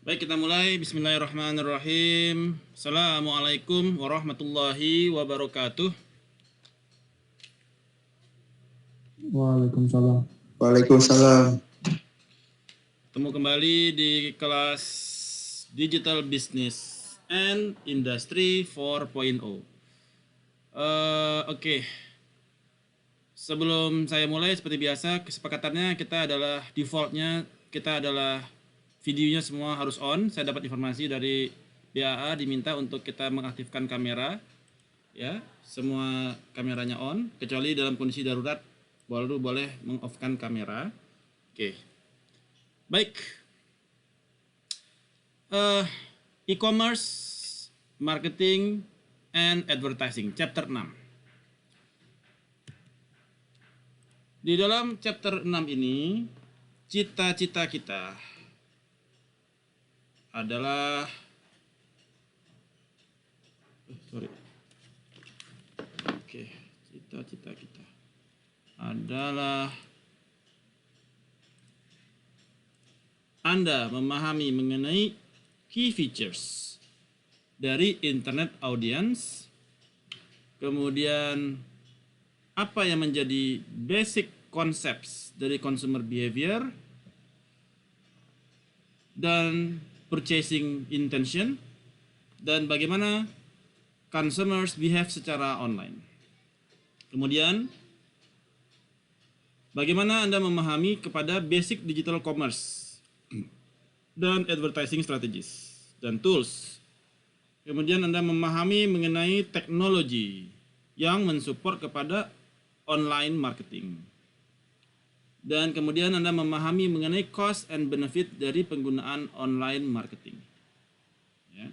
Baik, kita mulai. Bismillahirrahmanirrahim. Assalamualaikum warahmatullahi wabarakatuh. Waalaikumsalam. Waalaikumsalam. Ketemu kembali di kelas Digital Business and Industry 4.0. Oke. Sebelum saya mulai, seperti biasa, kesepakatannya kita adalah defaultnya kita adalah videonya semua harus on. Saya dapat informasi dari BAA diminta untuk kita mengaktifkan kamera, ya, semua kameranya on, kecuali dalam kondisi darurat baru boleh mengoffkan kamera. Oke, baik. E-commerce, marketing, and advertising, chapter 6. Di dalam chapter 6 ini, cita-cita kita adalah cita-cita kita adalah Anda memahami mengenai key features dari internet audience, kemudian apa yang menjadi basic concepts dari consumer behavior dan purchasing intention, dan bagaimana consumers behave secara online. Kemudian bagaimana Anda memahami kepada basic digital commerce dan advertising strategies dan tools. Kemudian Anda memahami mengenai teknologi yang mensupport kepada online marketing. Dan kemudian Anda memahami mengenai cost and benefit dari penggunaan online marketing. Ya.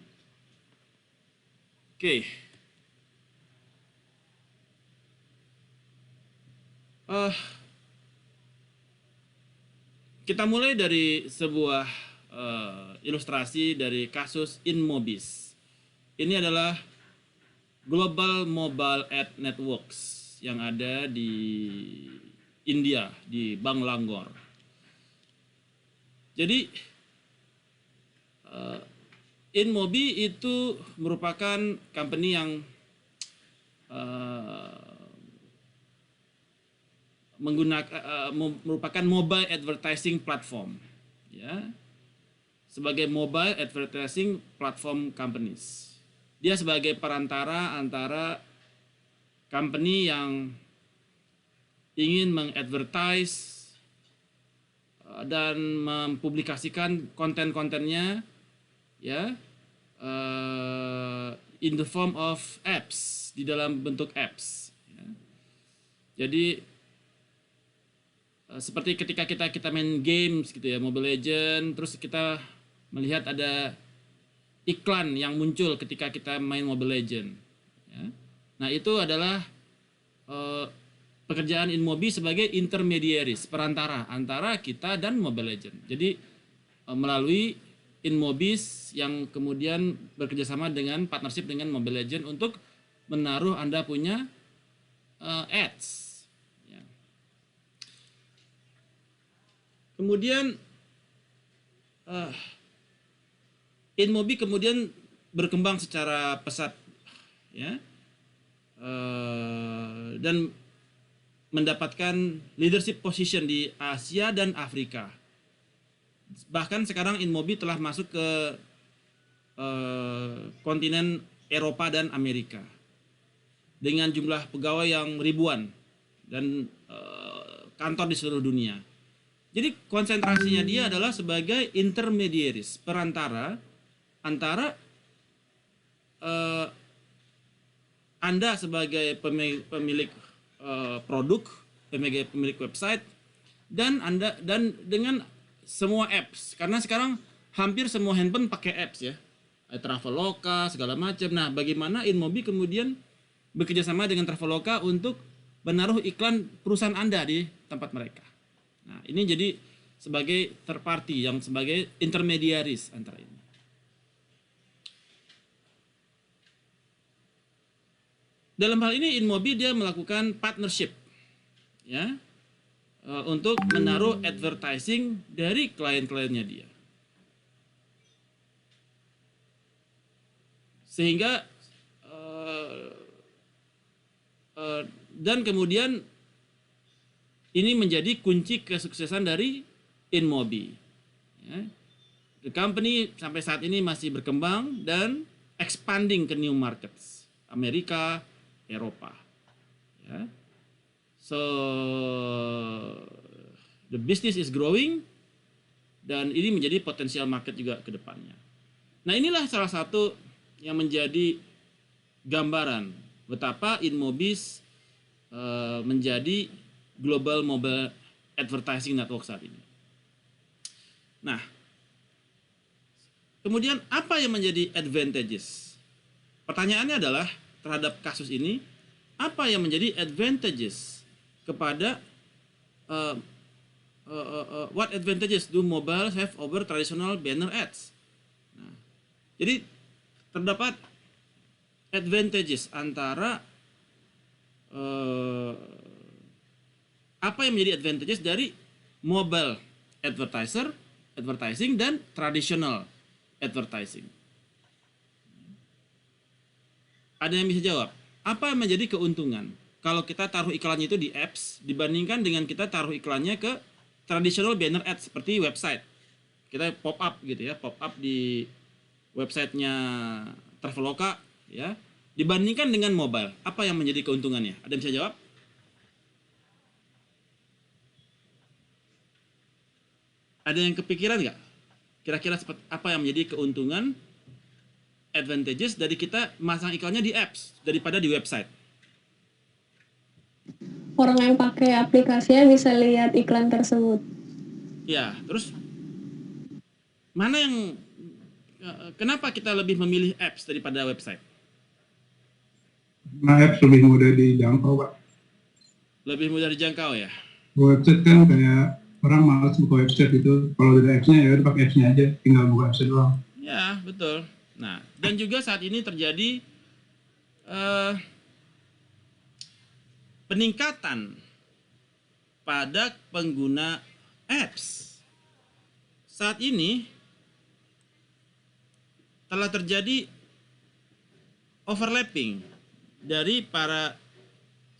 Oke. Kita mulai dari sebuah ilustrasi dari kasus InMobis. Ini adalah Global Mobile Ad Networks yang ada di India, di Bangalore. Jadi InMobi itu merupakan company yang merupakan mobile advertising platform, ya, sebagai mobile advertising platform companies. Dia sebagai perantara antara company yang ingin mengadvertise dan mempublikasikan konten-kontennya, ya, in the form of apps, di dalam bentuk apps, ya. Jadi seperti ketika kita main games gitu ya, Mobile Legends, terus kita melihat ada iklan yang muncul ketika kita main Mobile Legends, ya. Nah, itu adalah pekerjaan InMobi sebagai intermediaries, perantara antara kita dan Mobile Legends. Jadi melalui InMobis yang kemudian bekerjasama dengan partnership dengan Mobile Legends untuk menaruh Anda punya ads. Ya. Kemudian InMobi kemudian berkembang secara pesat, ya, dan mendapatkan leadership position di Asia dan Afrika. Bahkan sekarang InMobi telah masuk ke kontinen Eropa dan Amerika dengan jumlah pegawai yang ribuan dan kantor di seluruh dunia. Jadi konsentrasinya dia adalah sebagai intermediaries, perantara antara Anda sebagai pemilik produk, pemilik website, dan Anda dan dengan semua apps, karena sekarang hampir semua handphone pakai apps, ya, Traveloka segala macam. Nah, bagaimana InMobi kemudian bekerja sama dengan Traveloka untuk menaruh iklan perusahaan Anda di tempat mereka. Nah, ini jadi sebagai third party, yang sebagai intermediaries antara ini. Dalam hal ini InMobi dia melakukan partnership, ya, untuk menaruh advertising dari klien-kliennya dia. Sehingga dan kemudian ini menjadi kunci kesuksesan dari InMobi. Ya. The company sampai saat ini masih berkembang dan expanding ke new markets, Amerika, Eropa. Ya. So the business is growing dan ini menjadi potensial market juga ke depannya. Nah, inilah salah satu yang menjadi gambaran betapa InMobis menjadi global mobile advertising network saat ini. Nah, kemudian apa yang menjadi advantages? Pertanyaannya adalah terhadap kasus ini, apa yang menjadi advantages kepada what advantages do mobile have over traditional banner ads? Nah, jadi terdapat advantages antara apa yang menjadi advantages dari mobile advertising dan traditional advertising. Ada yang bisa jawab? Apa yang menjadi keuntungan kalau kita taruh iklannya itu di apps dibandingkan dengan kita taruh iklannya ke traditional banner ads seperti website? Kita pop up gitu ya, pop up di websitenya Traveloka ya. Dibandingkan dengan mobile, apa yang menjadi keuntungannya? Ada yang bisa jawab? Ada yang kepikiran nggak? Kira-kira apa yang menjadi keuntungan, advantages dari kita masang iklannya di apps daripada di website? Orang yang pakai aplikasinya bisa lihat iklan tersebut. Ya, terus mana yang kenapa kita lebih memilih apps daripada website? Nah, apps lebih mudah dijangkau, Pak. Lebih mudah dijangkau ya? Website kan kayak orang malas buka website gitu. Kalau ada apps-nya ya udah pakai apps-nya aja, tinggal buka apps doang. Ya, betul. Nah, dan juga saat ini terjadi peningkatan pada pengguna apps. Saat ini telah terjadi overlapping dari para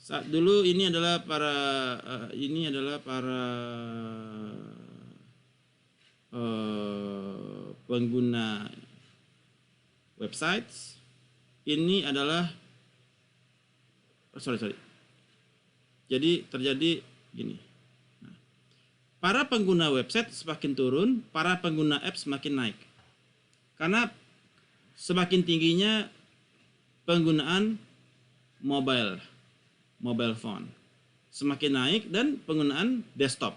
saat dulu ini adalah para pengguna websites. Ini adalah jadi terjadi gini. Nah, para pengguna website semakin turun, para pengguna apps semakin naik. Karena semakin tingginya penggunaan mobile phone semakin naik dan penggunaan desktop.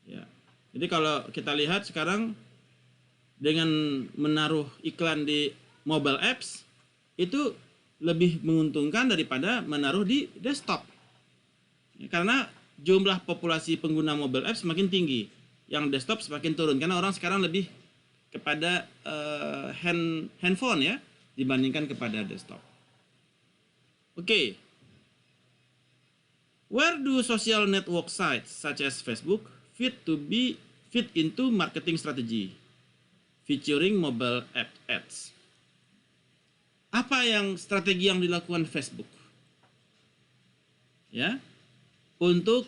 Ya. Jadi kalau kita lihat sekarang dengan menaruh iklan di mobile apps itu lebih menguntungkan daripada menaruh di desktop. Ya, karena jumlah populasi pengguna mobile apps semakin tinggi, yang desktop semakin turun karena orang sekarang lebih kepada handphone ya dibandingkan kepada desktop. Oke. Where do social network sites such as Facebook fit into marketing strategy featuring mobile app ads? Apa yang strategi yang dilakukan Facebook? Ya. Untuk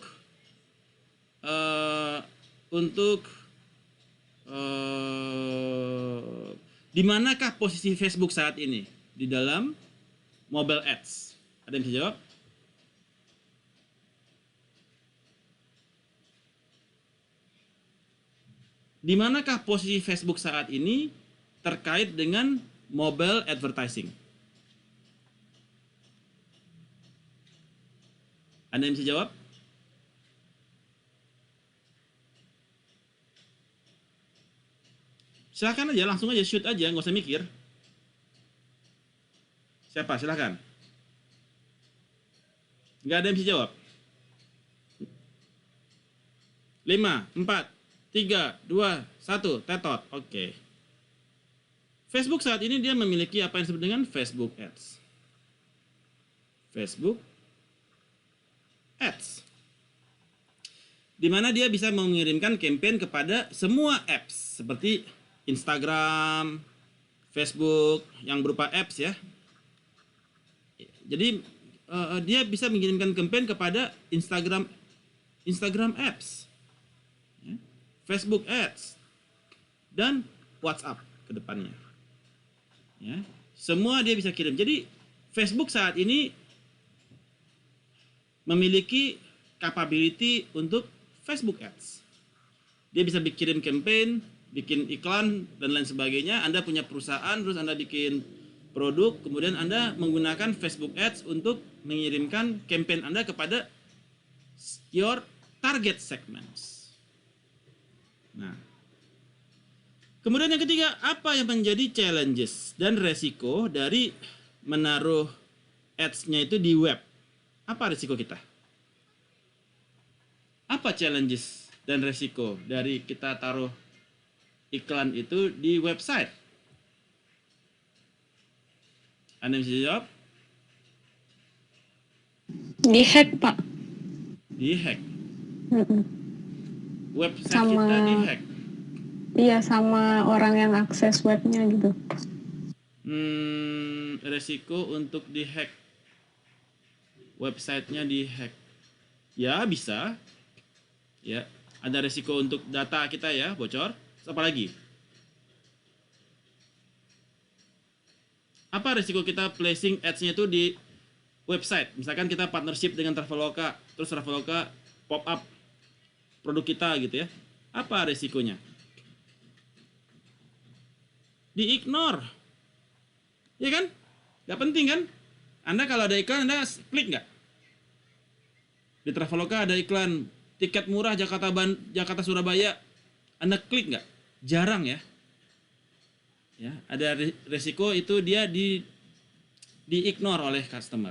di manakah posisi Facebook saat ini di dalam mobile ads? Ada yang bisa jawab? Di manakah posisi Facebook saat ini terkait dengan mobile advertising? Ada yang bisa jawab? Silakan aja, langsung aja shoot aja, nggak usah mikir. Siapa? Silakan. Nggak ada yang bisa jawab. 5, 4, 3, 2, 1, tetot. Oke. Facebook saat ini dia memiliki apa yang disebut dengan Facebook Ads. Facebook Ads. Di mana dia bisa mengirimkan campaign kepada semua apps seperti Instagram, Facebook yang berupa apps ya. Jadi dia bisa mengirimkan campaign kepada Instagram apps, ya, Facebook ads, dan WhatsApp ke depannya. Ya, semua dia bisa kirim. Jadi Facebook saat ini memiliki capability untuk Facebook ads. Dia bisa bikin campaign, bikin iklan, dan lain sebagainya. Anda punya perusahaan, terus Anda bikin produk, kemudian Anda menggunakan Facebook ads untuk mengirimkan campaign Anda kepada your target segments. Nah, kemudian yang ketiga, apa yang menjadi challenges dan resiko dari menaruh ads-nya itu di web? Apa resiko kita? Apa challenges dan resiko dari kita taruh iklan itu di website? Anda bisa jawab? Di-hack, Pak. Di-hack. Mm-mm. Website kita di-hack. Iya, sama orang yang akses webnya gitu. Resiko untuk di-hack. Websitenya di-hack. Ya, bisa. Ya, ada resiko untuk data kita ya, bocor. Apa lagi? Apa resiko kita placing ads-nya itu di website? Misalkan kita partnership dengan Traveloka, terus Traveloka pop up produk kita gitu ya. Apa resikonya? Di-ignore. Ya kan? Gak penting kan? Anda kalau ada iklan, Anda klik nggak? Di Traveloka ada iklan tiket murah Jakarta Surabaya. Anda klik nggak? Jarang ya. Ya, ada resiko itu dia di-ignore oleh customer.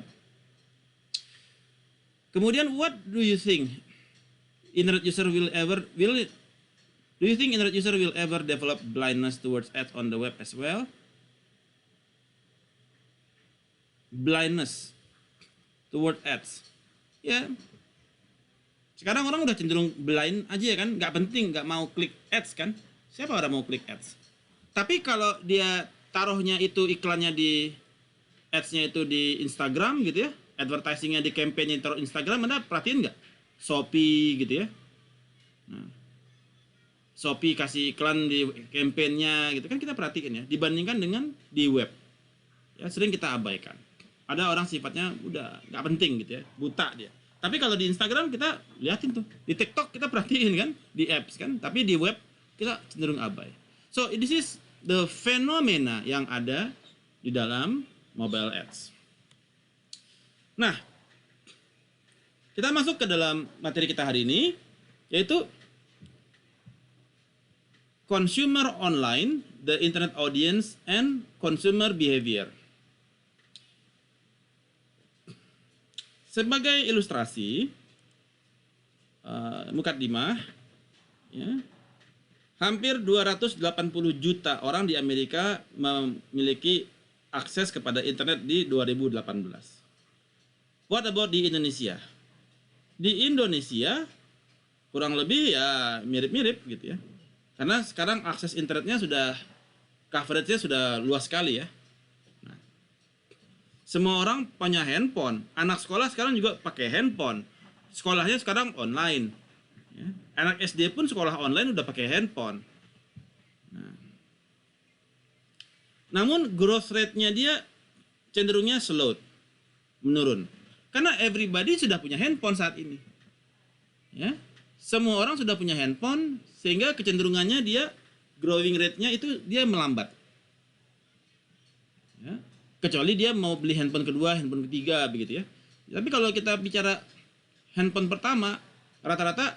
Kemudian what do you think internet user will ever develop blindness towards ads on the web as well? Blindness toward ads. Ya. Sekarang orang udah cenderung blind aja ya kan, nggak penting, nggak mau klik ads kan. Siapa orang mau klik ads? Tapi kalau dia taruhnya itu iklannya di ads-nya itu di Instagram gitu ya, advertising-nya di campaign-nya taruh Instagram, Anda perhatiin nggak? Shopee gitu ya. Nah, Shopee kasih iklan di campaign-nya gitu kan, kita perhatiin ya, dibandingkan dengan di web. Ya, sering kita abaikan. Ada orang sifatnya udah nggak penting gitu ya, buta dia. Tapi kalau di Instagram kita liatin tuh, di TikTok kita perhatiin kan, di apps kan, tapi di web kita cenderung abai. So this is the fenomena yang ada di dalam mobile ads. Nah, kita masuk ke dalam materi kita hari ini, yaitu consumer online, the internet audience, and consumer behavior. Sebagai ilustrasi, mukadimah, ya, hampir 280 juta orang di Amerika memiliki akses kepada internet di 2018. What about di Indonesia? Di Indonesia kurang lebih ya mirip-mirip gitu ya. Karena sekarang akses internetnya sudah, coverage-nya sudah luas sekali ya. Semua orang punya handphone. Anak sekolah sekarang juga pakai handphone. Sekolahnya sekarang online. Ya. Anak SD pun sekolah online udah pakai handphone. Nah. Namun growth rate-nya dia cenderungnya slow, menurun. Karena everybody sudah punya handphone saat ini. Ya. Semua orang sudah punya handphone, sehingga kecenderungannya dia growing rate-nya itu dia melambat. Ya. Kecuali dia mau beli handphone kedua, handphone ketiga begitu ya. Tapi kalau kita bicara handphone pertama, rata-rata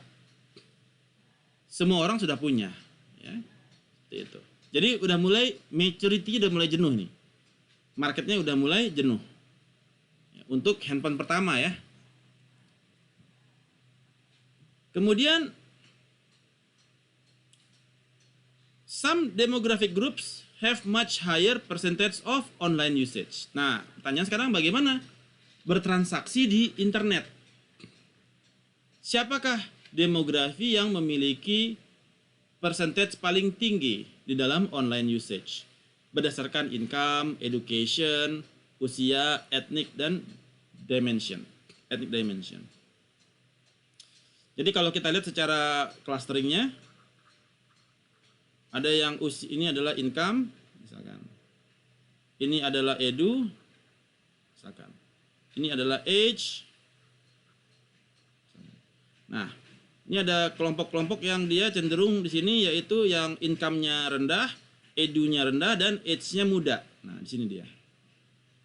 semua orang sudah punya, ya. Seperti itu. Jadi udah mulai maturity, udah mulai jenuh nih. Marketnya udah mulai jenuh. Ya, untuk handphone pertama ya. Kemudian some demographic groups have much higher percentage of online usage. Nah, pertanyaan sekarang bagaimana bertransaksi di internet? Siapakah demografi yang memiliki percentage paling tinggi di dalam online usage? berdasarkan income, education, usia, ethnic dan dimension. Ethnic dimension. Jadi kalau kita lihat secara clusteringnya, ada yang ini adalah income, misalkan. Ini adalah edu, misalkan. Ini adalah age. Nah, ini ada kelompok-kelompok yang dia cenderung di sini, yaitu yang income-nya rendah, edunya rendah, dan age-nya muda. Nah, di sini dia.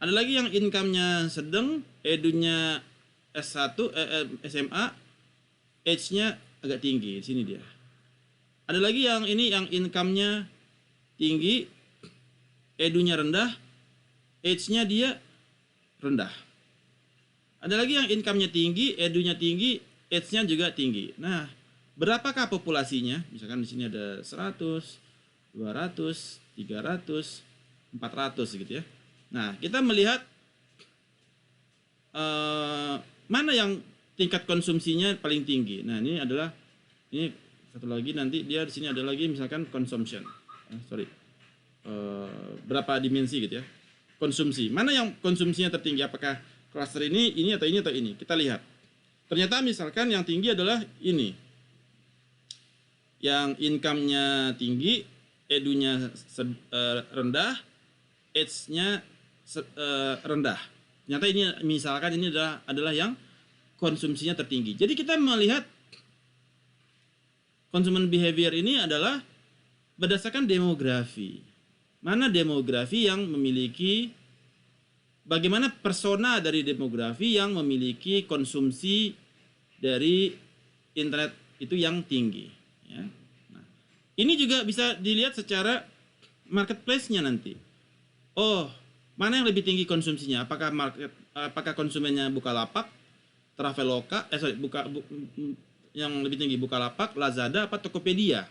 Ada lagi yang income-nya sedang, edunya S1, SMA, age-nya agak tinggi. Di sini dia. Ada lagi yang ini, yang income-nya tinggi, edunya rendah, age-nya dia rendah. Ada lagi yang income-nya tinggi, edunya tinggi, age-nya juga tinggi. Nah, berapakah populasinya? Misalkan di sini ada 100, 200, 300, 400 gitu ya. Nah, kita melihat mana yang tingkat konsumsinya paling tinggi. Nah, ini adalah ini satu lagi, nanti dia di sini ada lagi misalkan consumption. Berapa dimensi gitu ya. Konsumsi. Mana yang konsumsinya tertinggi? Apakah klaster ini atau ini atau ini? Kita lihat. Ternyata misalkan yang tinggi adalah ini. Yang income-nya tinggi, edunya rendah, age-nya rendah. Ternyata ini misalkan ini adalah yang konsumsinya tertinggi. Jadi kita melihat consumer behavior ini adalah berdasarkan demografi. Mana demografi yang memiliki, bagaimana persona dari demografi yang memiliki konsumsi dari internet itu yang tinggi. Ya. Nah, ini juga bisa dilihat secara marketplace-nya nanti. Oh, mana yang lebih tinggi konsumsinya? Apakah konsumennya Bukalapak, Traveloka, yang lebih tinggi Bukalapak, Lazada, apa Tokopedia?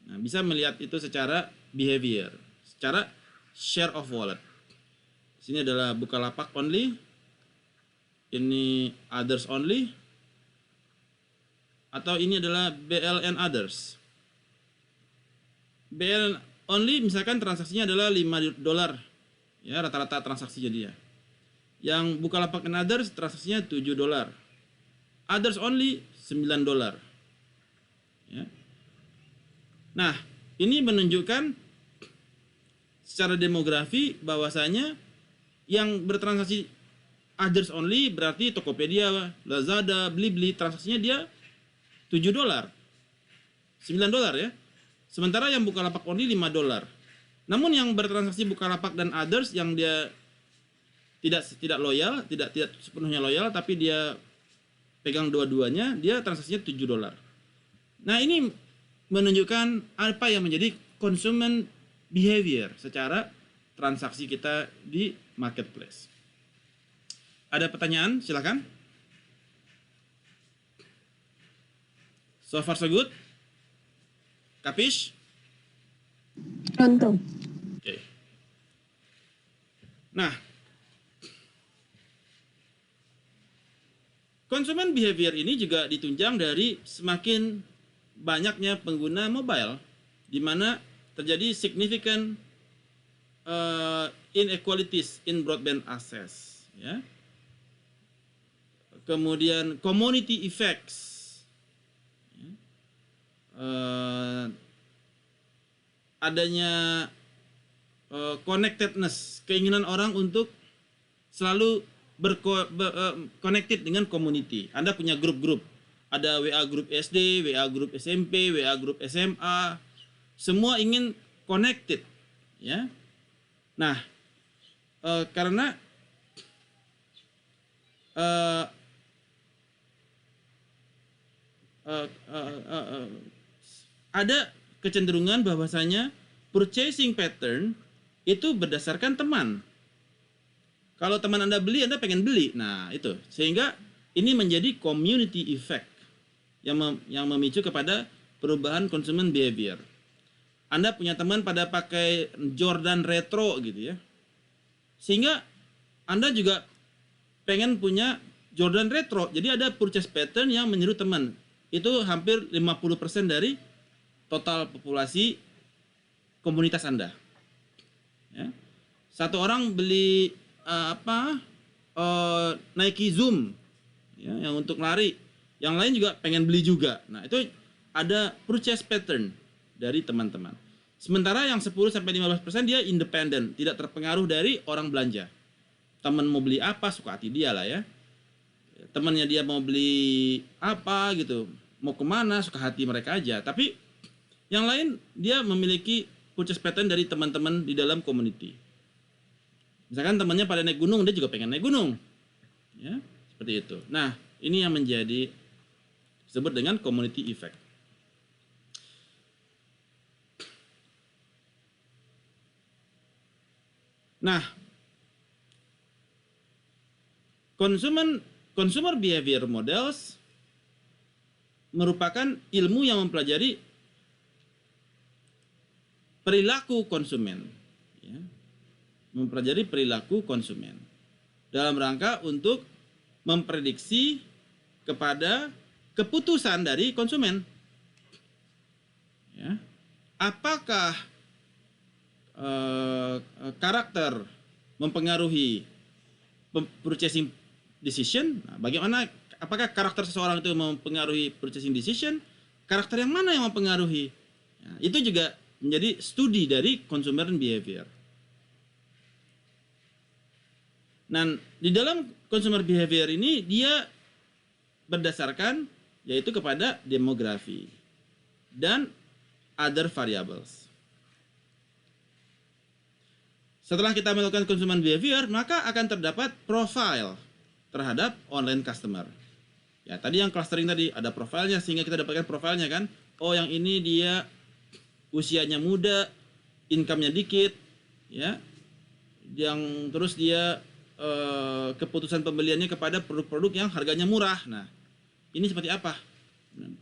Nah, bisa melihat itu secara behavior, secara share of wallet. Sini adalah Bukalapak only, ini others only, atau ini adalah BLN others. BL only misalkan transaksinya adalah $5, ya rata-rata transaksinya dia. Yang Bukalapak and others transaksinya $7. Others only $9. Ya. Nah, ini menunjukkan secara demografi bahwasanya yang bertransaksi others only berarti Tokopedia, Lazada, Blibli transaksinya dia $7, $9 ya. Sementara yang Bukalapak only $5. Namun yang bertransaksi Bukalapak dan others yang dia tidak loyal, tidak sepenuhnya loyal, tapi dia pegang dua-duanya, dia transaksinya $7. Nah, ini menunjukkan apa yang menjadi consumer behavior secara transaksi kita di marketplace. Ada pertanyaan? Silakan. So far so good? Kapish? Pronto. Oke. Nah, consumer behavior ini juga ditunjang dari semakin banyaknya pengguna mobile, di mana terjadi significant inequalities in broadband access, ya. Kemudian community effects, ya. Adanya connectedness, keinginan orang untuk selalu connected dengan community. Anda punya grup-grup, ada WA grup SD, WA grup SMP, WA grup SMA, semua ingin connected, ya. Nah, karena ada kecenderungan bahwasanya purchasing pattern itu berdasarkan teman. Kalau teman Anda beli, Anda pengen beli. Nah, itu. Sehingga ini menjadi community effect yang memicu kepada perubahan consumer behavior. Anda punya teman pada pakai Jordan retro gitu ya. Sehingga Anda juga pengen punya Jordan retro. Jadi ada purchase pattern yang meniru teman. Itu hampir 50% dari total populasi komunitas Anda. Ya. Satu orang beli Nike Zoom, ya, yang untuk lari, yang lain juga pengen beli juga. Nah, itu ada purchase pattern dari teman-teman. Sementara yang 10-15% dia independen, tidak terpengaruh dari orang belanja. Teman mau beli apa, suka hati dia lah ya. Temannya dia mau beli apa gitu, mau kemana, suka hati mereka aja. Tapi yang lain dia memiliki purchase pattern dari teman-teman di dalam community. Misalkan temannya pada naik gunung, dia juga pengen naik gunung. Ya, seperti itu. Nah, ini yang menjadi disebut dengan community effect. Nah, consumer behavior models merupakan ilmu yang mempelajari perilaku konsumen, ya, mempelajari perilaku konsumen dalam rangka untuk memprediksi kepada keputusan dari konsumen. Ya, apakah karakter mempengaruhi purchasing decision? Nah, bagaimana? Apakah karakter seseorang itu mempengaruhi purchasing decision? Karakter yang mana yang mempengaruhi? Nah, itu juga menjadi studi dari consumer behavior. Nah, di dalam consumer behavior ini dia berdasarkan yaitu kepada demografi dan other variables. Setelah kita melakukan consumer behavior, maka akan terdapat profile terhadap online customer. Ya, tadi yang clustering tadi ada profilnya sehingga kita dapatkan profilnya kan. Oh, yang ini dia usianya muda, income-nya dikit, ya. Yang terus dia keputusan pembeliannya kepada produk-produk yang harganya murah. Nah, ini seperti apa?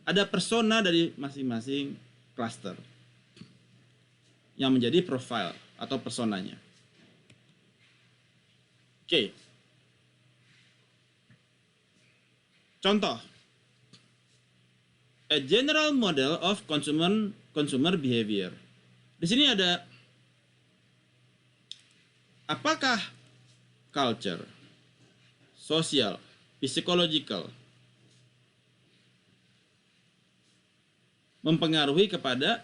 Ada persona dari masing-masing cluster yang menjadi profile atau personanya. Oke. Contoh. A general model of consumer behavior. Di sini ada apakah culture, social, psychological mempengaruhi kepada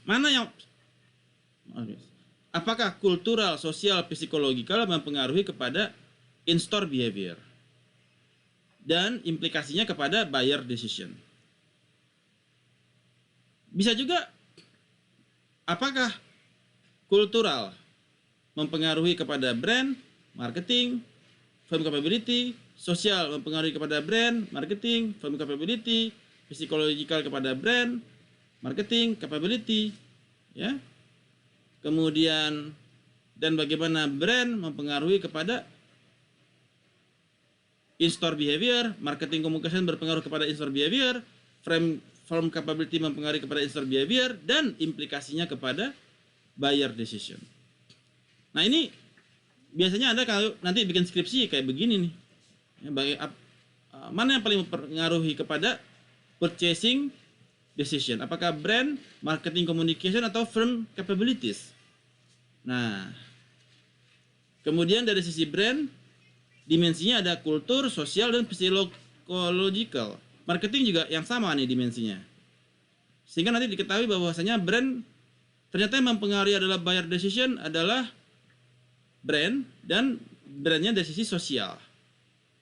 mana yang apakah kultural, sosial, psikologikal mempengaruhi kepada in-store behavior dan implikasinya kepada buyer decision. Bisa juga apakah kultural mempengaruhi kepada brand, marketing, firm capability, sosial mempengaruhi kepada brand, marketing, firm capability, psikologikal kepada brand, marketing, capability, ya. Kemudian dan bagaimana brand mempengaruhi kepada in-store behavior, marketing communication berpengaruh kepada in-store behavior, firm capability mempengaruhi kepada in-store behavior, dan implikasinya kepada buyer decision. Nah, ini biasanya Anda kalau nanti bikin skripsi kayak begini nih. Ya, mana yang paling mempengaruhi kepada purchasing decision? Apakah brand, marketing communication, atau firm capabilities? Nah, kemudian dari sisi brand, dimensinya ada kultur, sosial, dan psychological. Marketing juga yang sama nih dimensinya. Sehingga nanti diketahui bahwasanya brand ternyata yang mempengaruhi adalah buyer decision adalah brand, dan brandnya dari sisi sosial.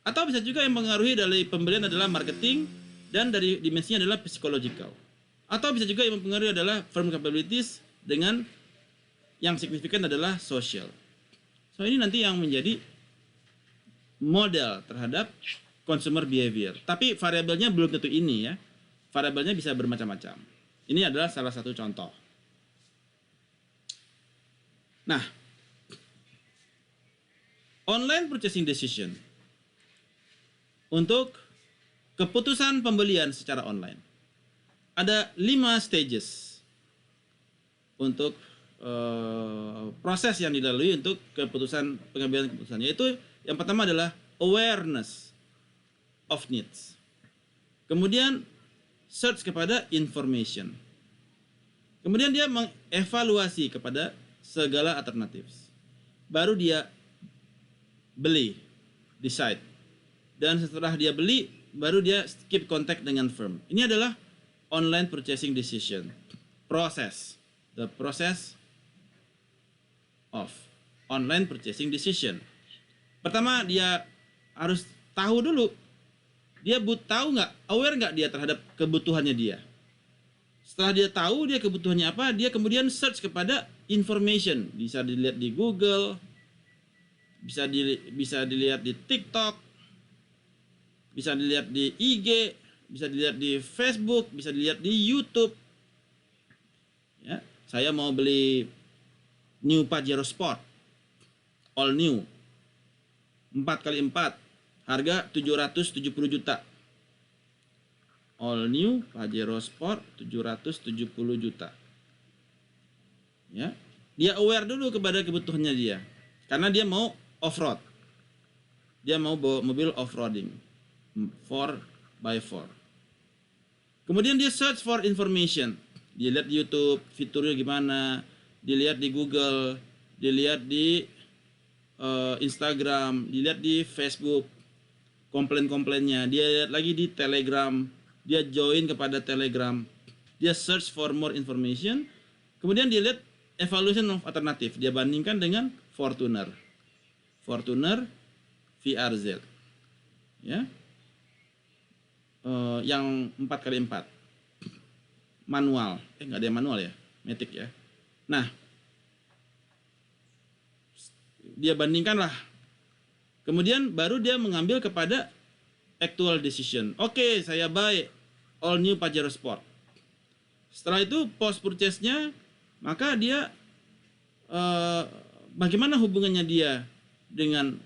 Atau bisa juga yang mempengaruhi dari pembelian adalah marketing, dan dari dimensinya adalah psychological. Atau bisa juga yang mempengaruhi adalah firm capabilities dengan yang signifikan adalah social. So, ini nanti yang menjadi model terhadap consumer behavior. Tapi variabelnya belum tentu ini ya. Variabelnya bisa bermacam-macam. Ini adalah salah satu contoh. Nah, online purchasing decision untuk keputusan pembelian secara online. Ada 5 stages untuk proses yang dilalui untuk pengambilan keputusan. Yaitu yang pertama adalah awareness of needs. Kemudian search kepada information. Kemudian dia mengevaluasi kepada segala alternatif. Baru dia beli, decide. Dan setelah dia beli, baru dia keep contact dengan firm. Ini adalah online purchasing decision. Proses. The process of online purchasing decision. Pertama, dia harus tahu dulu. Dia tahu nggak, aware nggak dia terhadap kebutuhannya dia. Setelah dia tahu dia kebutuhannya apa, dia kemudian search kepada information. Bisa dilihat di Google, bisa dilihat di TikTok, bisa dilihat di IG, bisa dilihat di Facebook, bisa dilihat di YouTube. Ya, saya mau beli new Pajero Sport, all new, 4x4, harga 770 juta. All new Pajero Sport 770 juta. Ya, dia aware dulu kepada kebutuhannya dia, karena dia mau off-road. Dia mau bawa mobil off-roading 4x4. Kemudian dia search for information. Dia lihat di YouTube fiturnya gimana, dilihat di Google, dilihat di Instagram, dilihat di Facebook komplain-komplainnya. Dia lihat lagi di Telegram, dia join kepada Telegram, dia search for more information. Kemudian dia lihat evaluation of alternative, dia bandingkan dengan Fortuner VRZ, ya, yang 4x4 manual, nggak ada yang manual ya, matic ya. Nah, dia bandingkanlah, kemudian baru dia mengambil kepada actual decision. Oke, saya buy all new Pajero Sport. Setelah itu post purchase-nya, maka dia bagaimana hubungannya dia dengan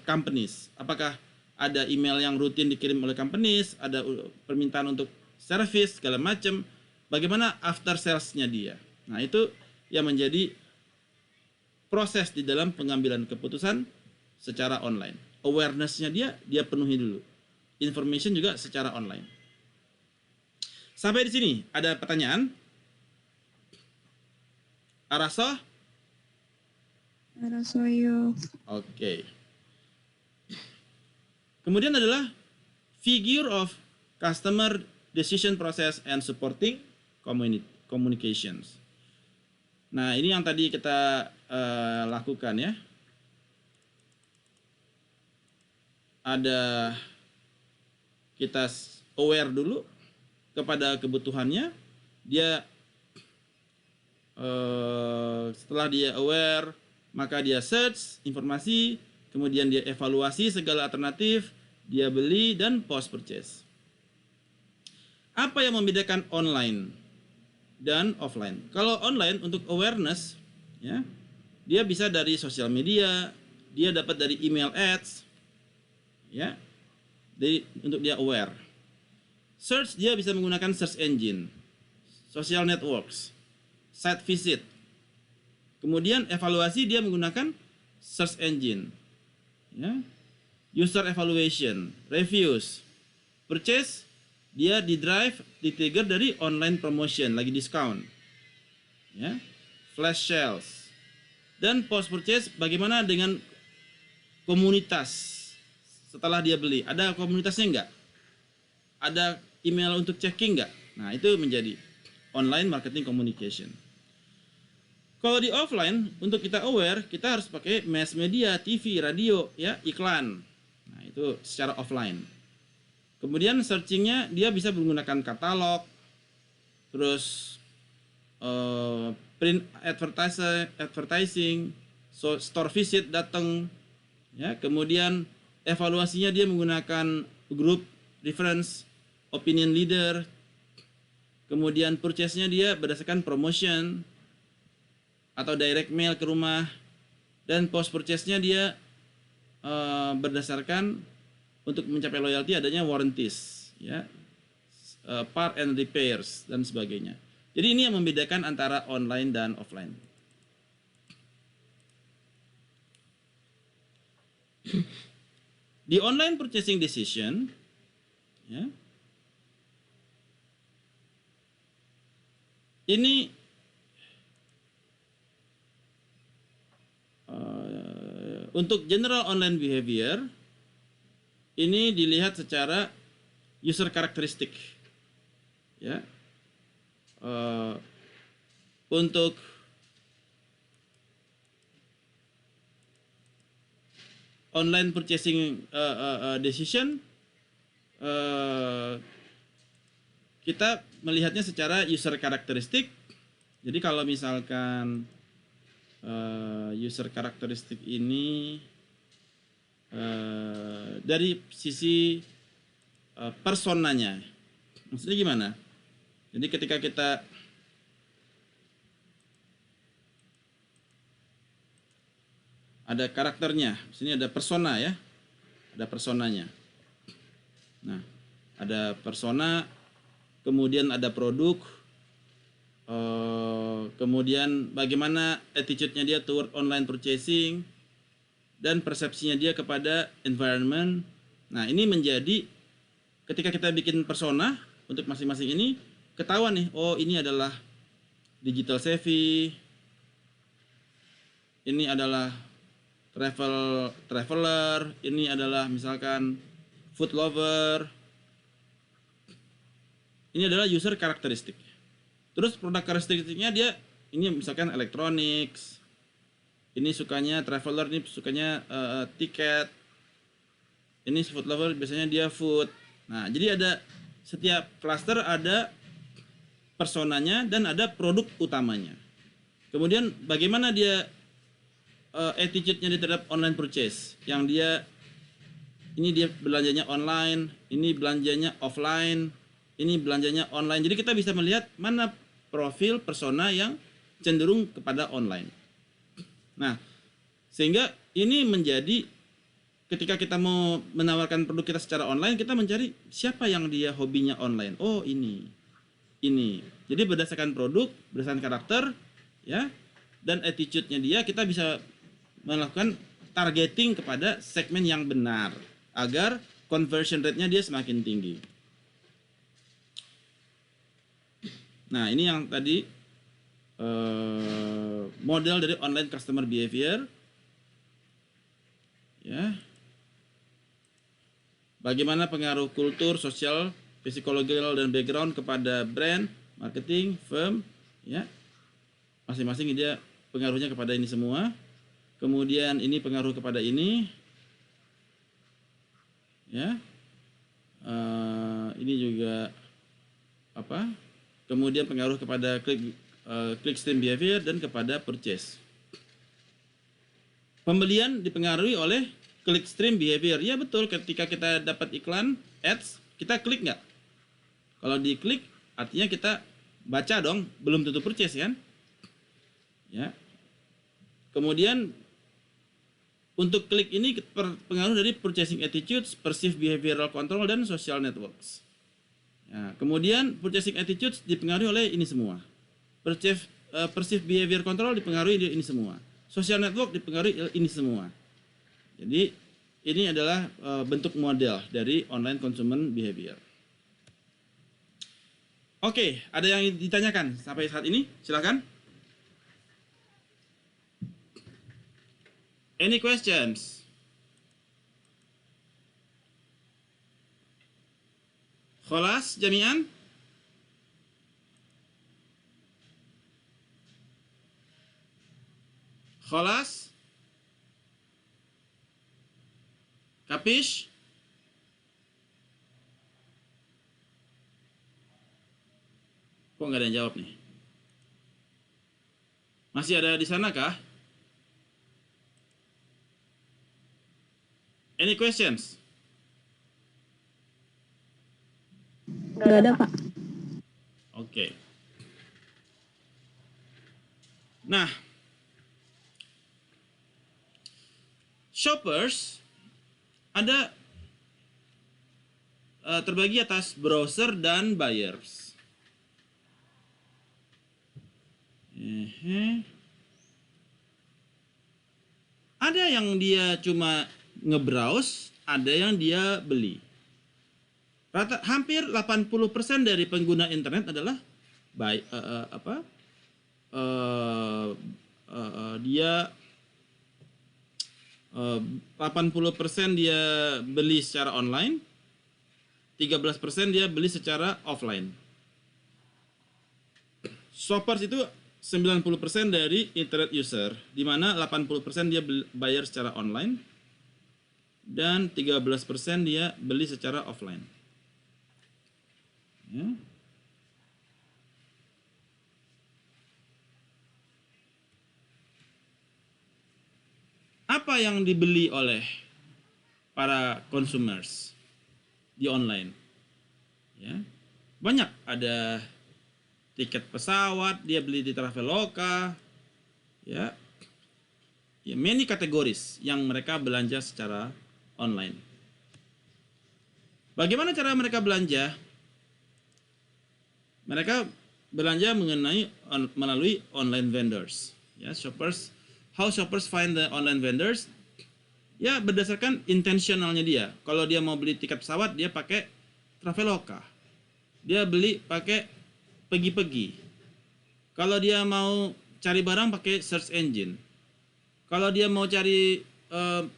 companies? Apakah ada email yang rutin dikirim oleh companies, ada permintaan untuk service segala macam? Bagaimana after sales-nya dia? Nah, itu yang menjadi proses di dalam pengambilan keputusan secara online. Awareness-nya dia penuhi dulu. Information juga secara online. Sampai di sini ada pertanyaan? Arasoh? Arasoyo. Oke. Kemudian adalah figure of customer decision process and supporting communications. Nah, ini yang tadi kita lakukan ya. Ada kita aware dulu kepada kebutuhannya. Dia setelah dia aware, maka dia search informasi, kemudian dia evaluasi segala alternatif, dia beli dan post purchase. Apa yang membedakan online dan offline? Kalau online untuk awareness, ya, dia bisa dari sosial media, dia dapat dari email ads, ya, untuk dia aware. Search dia bisa menggunakan search engine, social networks, site visit. Kemudian evaluasi dia menggunakan search engine, ya, user evaluation, reviews. Purchase dia di trigger dari online promotion, lagi diskon, ya, flash sales. Dan post purchase bagaimana dengan komunitas setelah dia beli? Ada komunitasnya enggak? Ada email untuk checking enggak? Nah, itu menjadi online marketing communication. Kalau di offline, untuk kita aware, kita harus pakai mass media, TV, radio, ya, iklan. Nah, itu secara offline. Kemudian searchingnya dia bisa menggunakan katalog, terus print advertising, store visit datang, ya. Kemudian evaluasinya dia menggunakan group reference, opinion leader. Kemudian purchase-nya dia berdasarkan promotion atau direct mail ke rumah, dan post purchase-nya dia berdasarkan untuk mencapai loyalty adanya warranties, ya, part and repairs dan sebagainya. Jadi ini yang membedakan antara online dan offline. Di online purchasing decision, ya, ini Untuk general online behavior ini dilihat secara user karakteristik, ya. Untuk online purchasing decision, kita melihatnya secara user karakteristik. Jadi kalau misalkan user karakteristik ini dari sisi personanya, maksudnya gimana? Jadi ketika kita ada karakternya, sini ada persona ya, ada personanya. Nah, ada persona, kemudian ada produk, kemudian bagaimana attitude-nya dia toward online purchasing, dan persepsinya dia kepada environment. Nah, ini menjadi ketika kita bikin persona untuk masing-masing ini, ketahuan nih, oh ini adalah digital savvy, ini adalah traveler, ini adalah misalkan food lover. Ini adalah user karakteristik. Terus produk karakteristiknya dia ini misalkan electronics, ini sukanya traveler, ini sukanya tiket, ini food lover biasanya dia food. Nah, jadi ada setiap cluster ada personanya dan ada produk utamanya. Kemudian bagaimana dia attitude-nya terhadap online purchase, yang dia ini dia belanjanya online, ini belanjanya offline, ini belanjanya online. Jadi kita bisa melihat mana profil persona yang cenderung kepada online. Nah, sehingga ini menjadi ketika kita mau menawarkan produk kita secara online, kita mencari siapa yang dia hobinya online. Oh, ini. Jadi berdasarkan produk, berdasarkan karakter, ya, dan attitude-nya dia, kita bisa melakukan targeting kepada segmen yang benar agar conversion rate-nya dia semakin tinggi. Nah, ini yang tadi model dari online customer behavior, ya. Bagaimana pengaruh kultur, sosial, psikologikal dan background kepada brand, marketing, firm, ya. Masing-masing dia pengaruhnya kepada ini semua. Kemudian ini pengaruh kepada ini, ya. Ini juga apa? Kemudian pengaruh kepada clickstream behavior dan kepada purchase. Pembelian dipengaruhi oleh clickstream behavior. Ya betul, ketika kita dapat iklan ads, kita klik nggak? Kalau diklik artinya kita baca dong, belum tentu purchase kan? Ya. Kemudian untuk klik ini pengaruh dari purchasing attitudes, perceived behavioral control, dan social networks. Ya, kemudian purchasing attitudes dipengaruhi oleh ini semua. Perceived behavior control dipengaruhi ini semua. Social network dipengaruhi ini semua. Jadi ini adalah bentuk model dari online consumer behavior. Oke, ada yang ditanyakan sampai saat ini? Silakan. Any questions? Kholas jami'an? Kholas? Kapish? Kok nggak ada yang jawab nih? Masih ada di sana kah? Any questions? Nggak ada, Pak. Oke. Nah, shoppers ada terbagi atas browser dan buyers. Ada yang dia cuma nge-browse, ada yang dia beli. Hampir 80% dari pengguna internet adalah dia 80% dia beli secara online, 13% dia beli secara offline. Shoppers itu 90% dari internet user, di mana 80% dia bayar secara online dan 13% dia beli secara offline. Ya. Apa yang dibeli oleh para consumers di online? Ya. Banyak, ada tiket pesawat, dia beli di Traveloka, ya. Ya, many categories yang mereka belanja secara online. Bagaimana cara mereka belanja? Mereka belanja melalui online vendors. Ya, how shoppers find the online vendors? Ya, berdasarkan intentionalnya dia. Kalau dia mau beli tiket pesawat, dia pakai Traveloka. Dia beli pakai Pergi-Pergi. Kalau dia mau cari barang pakai search engine. Kalau dia mau cari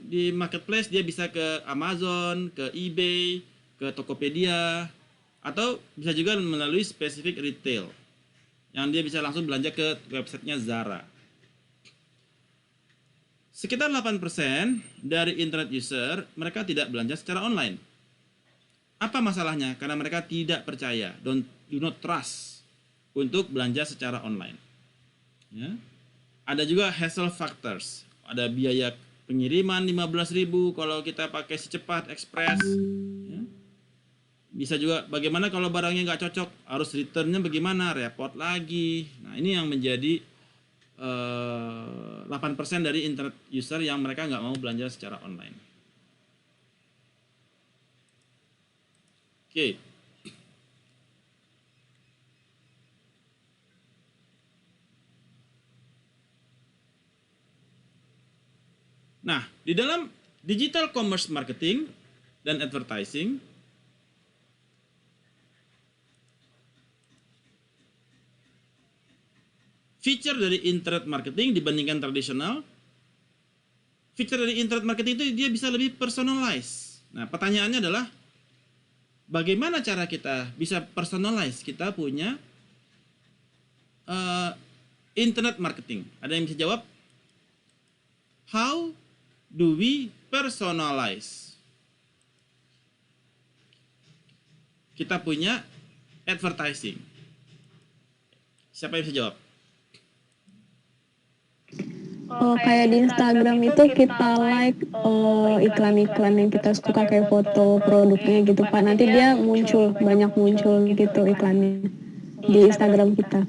di marketplace, dia bisa ke Amazon, ke eBay, ke Tokopedia, atau bisa juga melalui spesifik retail yang dia bisa langsung belanja ke websitenya Zara. Sekitar 8% dari internet user mereka tidak belanja secara online. Apa masalahnya? Karena mereka tidak percaya, do not trust untuk belanja secara online. Ya. Ada juga hassle factors. Ada biaya pengiriman 15.000 kalau kita pakai secepat express. Ya. Bisa juga bagaimana kalau barangnya nggak cocok, harus returnnya bagaimana, repot lagi. Nah, ini yang menjadi 8% dari internet user yang mereka nggak mau belanja secara online. Oke. Nah, di dalam digital commerce marketing dan advertising, feature dari internet marketing dibandingkan tradisional, feature dari internet marketing itu dia bisa lebih personalize. Nah, pertanyaannya adalah bagaimana cara kita bisa personalize? Kita punya internet marketing. Ada yang bisa jawab? How do we personalize? Kita punya advertising. Siapa yang bisa jawab? Oh, kayak di Instagram itu kita like iklan-iklan yang kita suka kayak foto produknya gitu Pak. Nanti dia banyak muncul gitu iklannya di Instagram kita.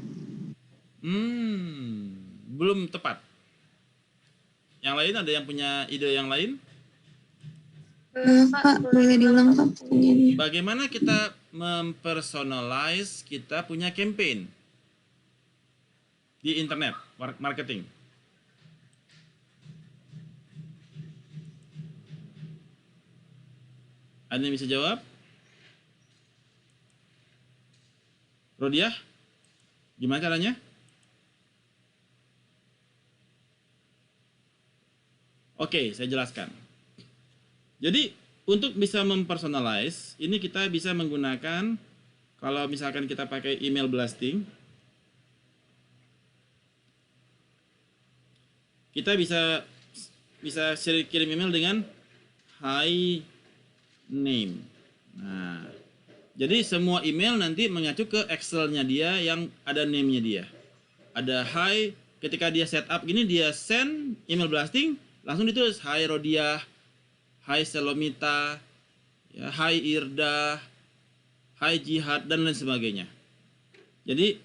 Belum tepat. Yang lain ada yang punya ide yang lain? Pak, boleh diulang Pak? Bagaimana kita mempersonalize kita punya campaign di internet marketing? Ada yang bisa jawab? Rodiah, gimana caranya? Oke, saya jelaskan. Jadi, untuk bisa mempersonalize, ini kita bisa menggunakan, kalau misalkan kita pakai email blasting, kita bisa kirim email dengan hi name. Nah, jadi semua email nanti mengacu ke Excel-nya dia yang ada name-nya dia. Ada hi, ketika dia setup gini, dia send email blasting, langsung ditulis hi Rodiah, hi Selomita, ya, hi Irda, hi Jihad, dan lain sebagainya. Jadi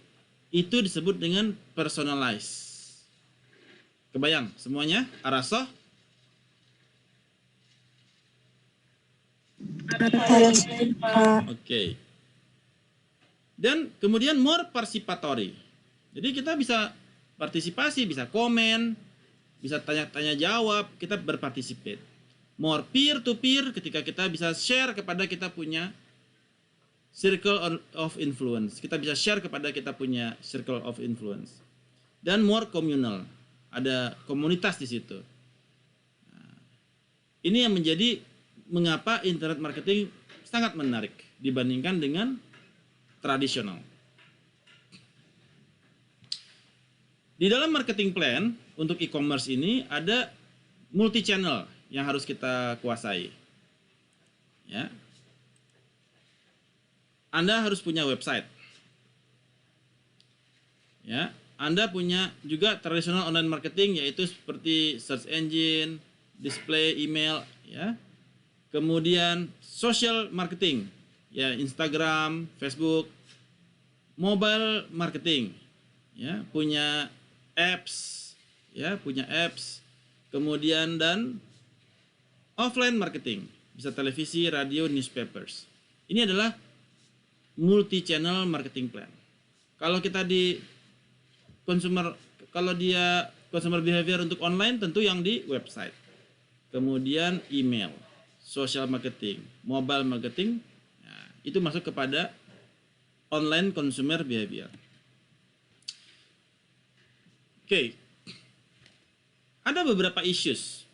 itu disebut dengan personalize. Kebayang semuanya? Arasoh? Oke. Dan kemudian more participatory. Jadi kita bisa partisipasi, bisa komen, bisa tanya-tanya jawab, kita berpartisipate. More peer to peer, ketika kita bisa share kepada kita punya circle of influence. Kita bisa share kepada kita punya circle of influence. Dan more communal. Ada komunitas di situ. Nah, Ini yang menjadi mengapa internet marketing sangat menarik dibandingkan dengan tradisional. Di dalam marketing plan untuk e-commerce ini ada multi channel yang harus kita kuasai. Ya. Anda harus punya website. Ya, Anda punya juga tradisional online marketing yaitu seperti search engine, display email, ya. Kemudian social marketing, ya Instagram, Facebook, mobile marketing, ya punya apps, kemudian dan offline marketing, bisa televisi, radio, newspapers. Ini adalah multi channel marketing plan. Kalau kita di consumer behavior untuk online tentu yang di website. Kemudian email, social marketing, mobile marketing, nah, itu masuk kepada online consumer behavior. Oke. Ada beberapa issues.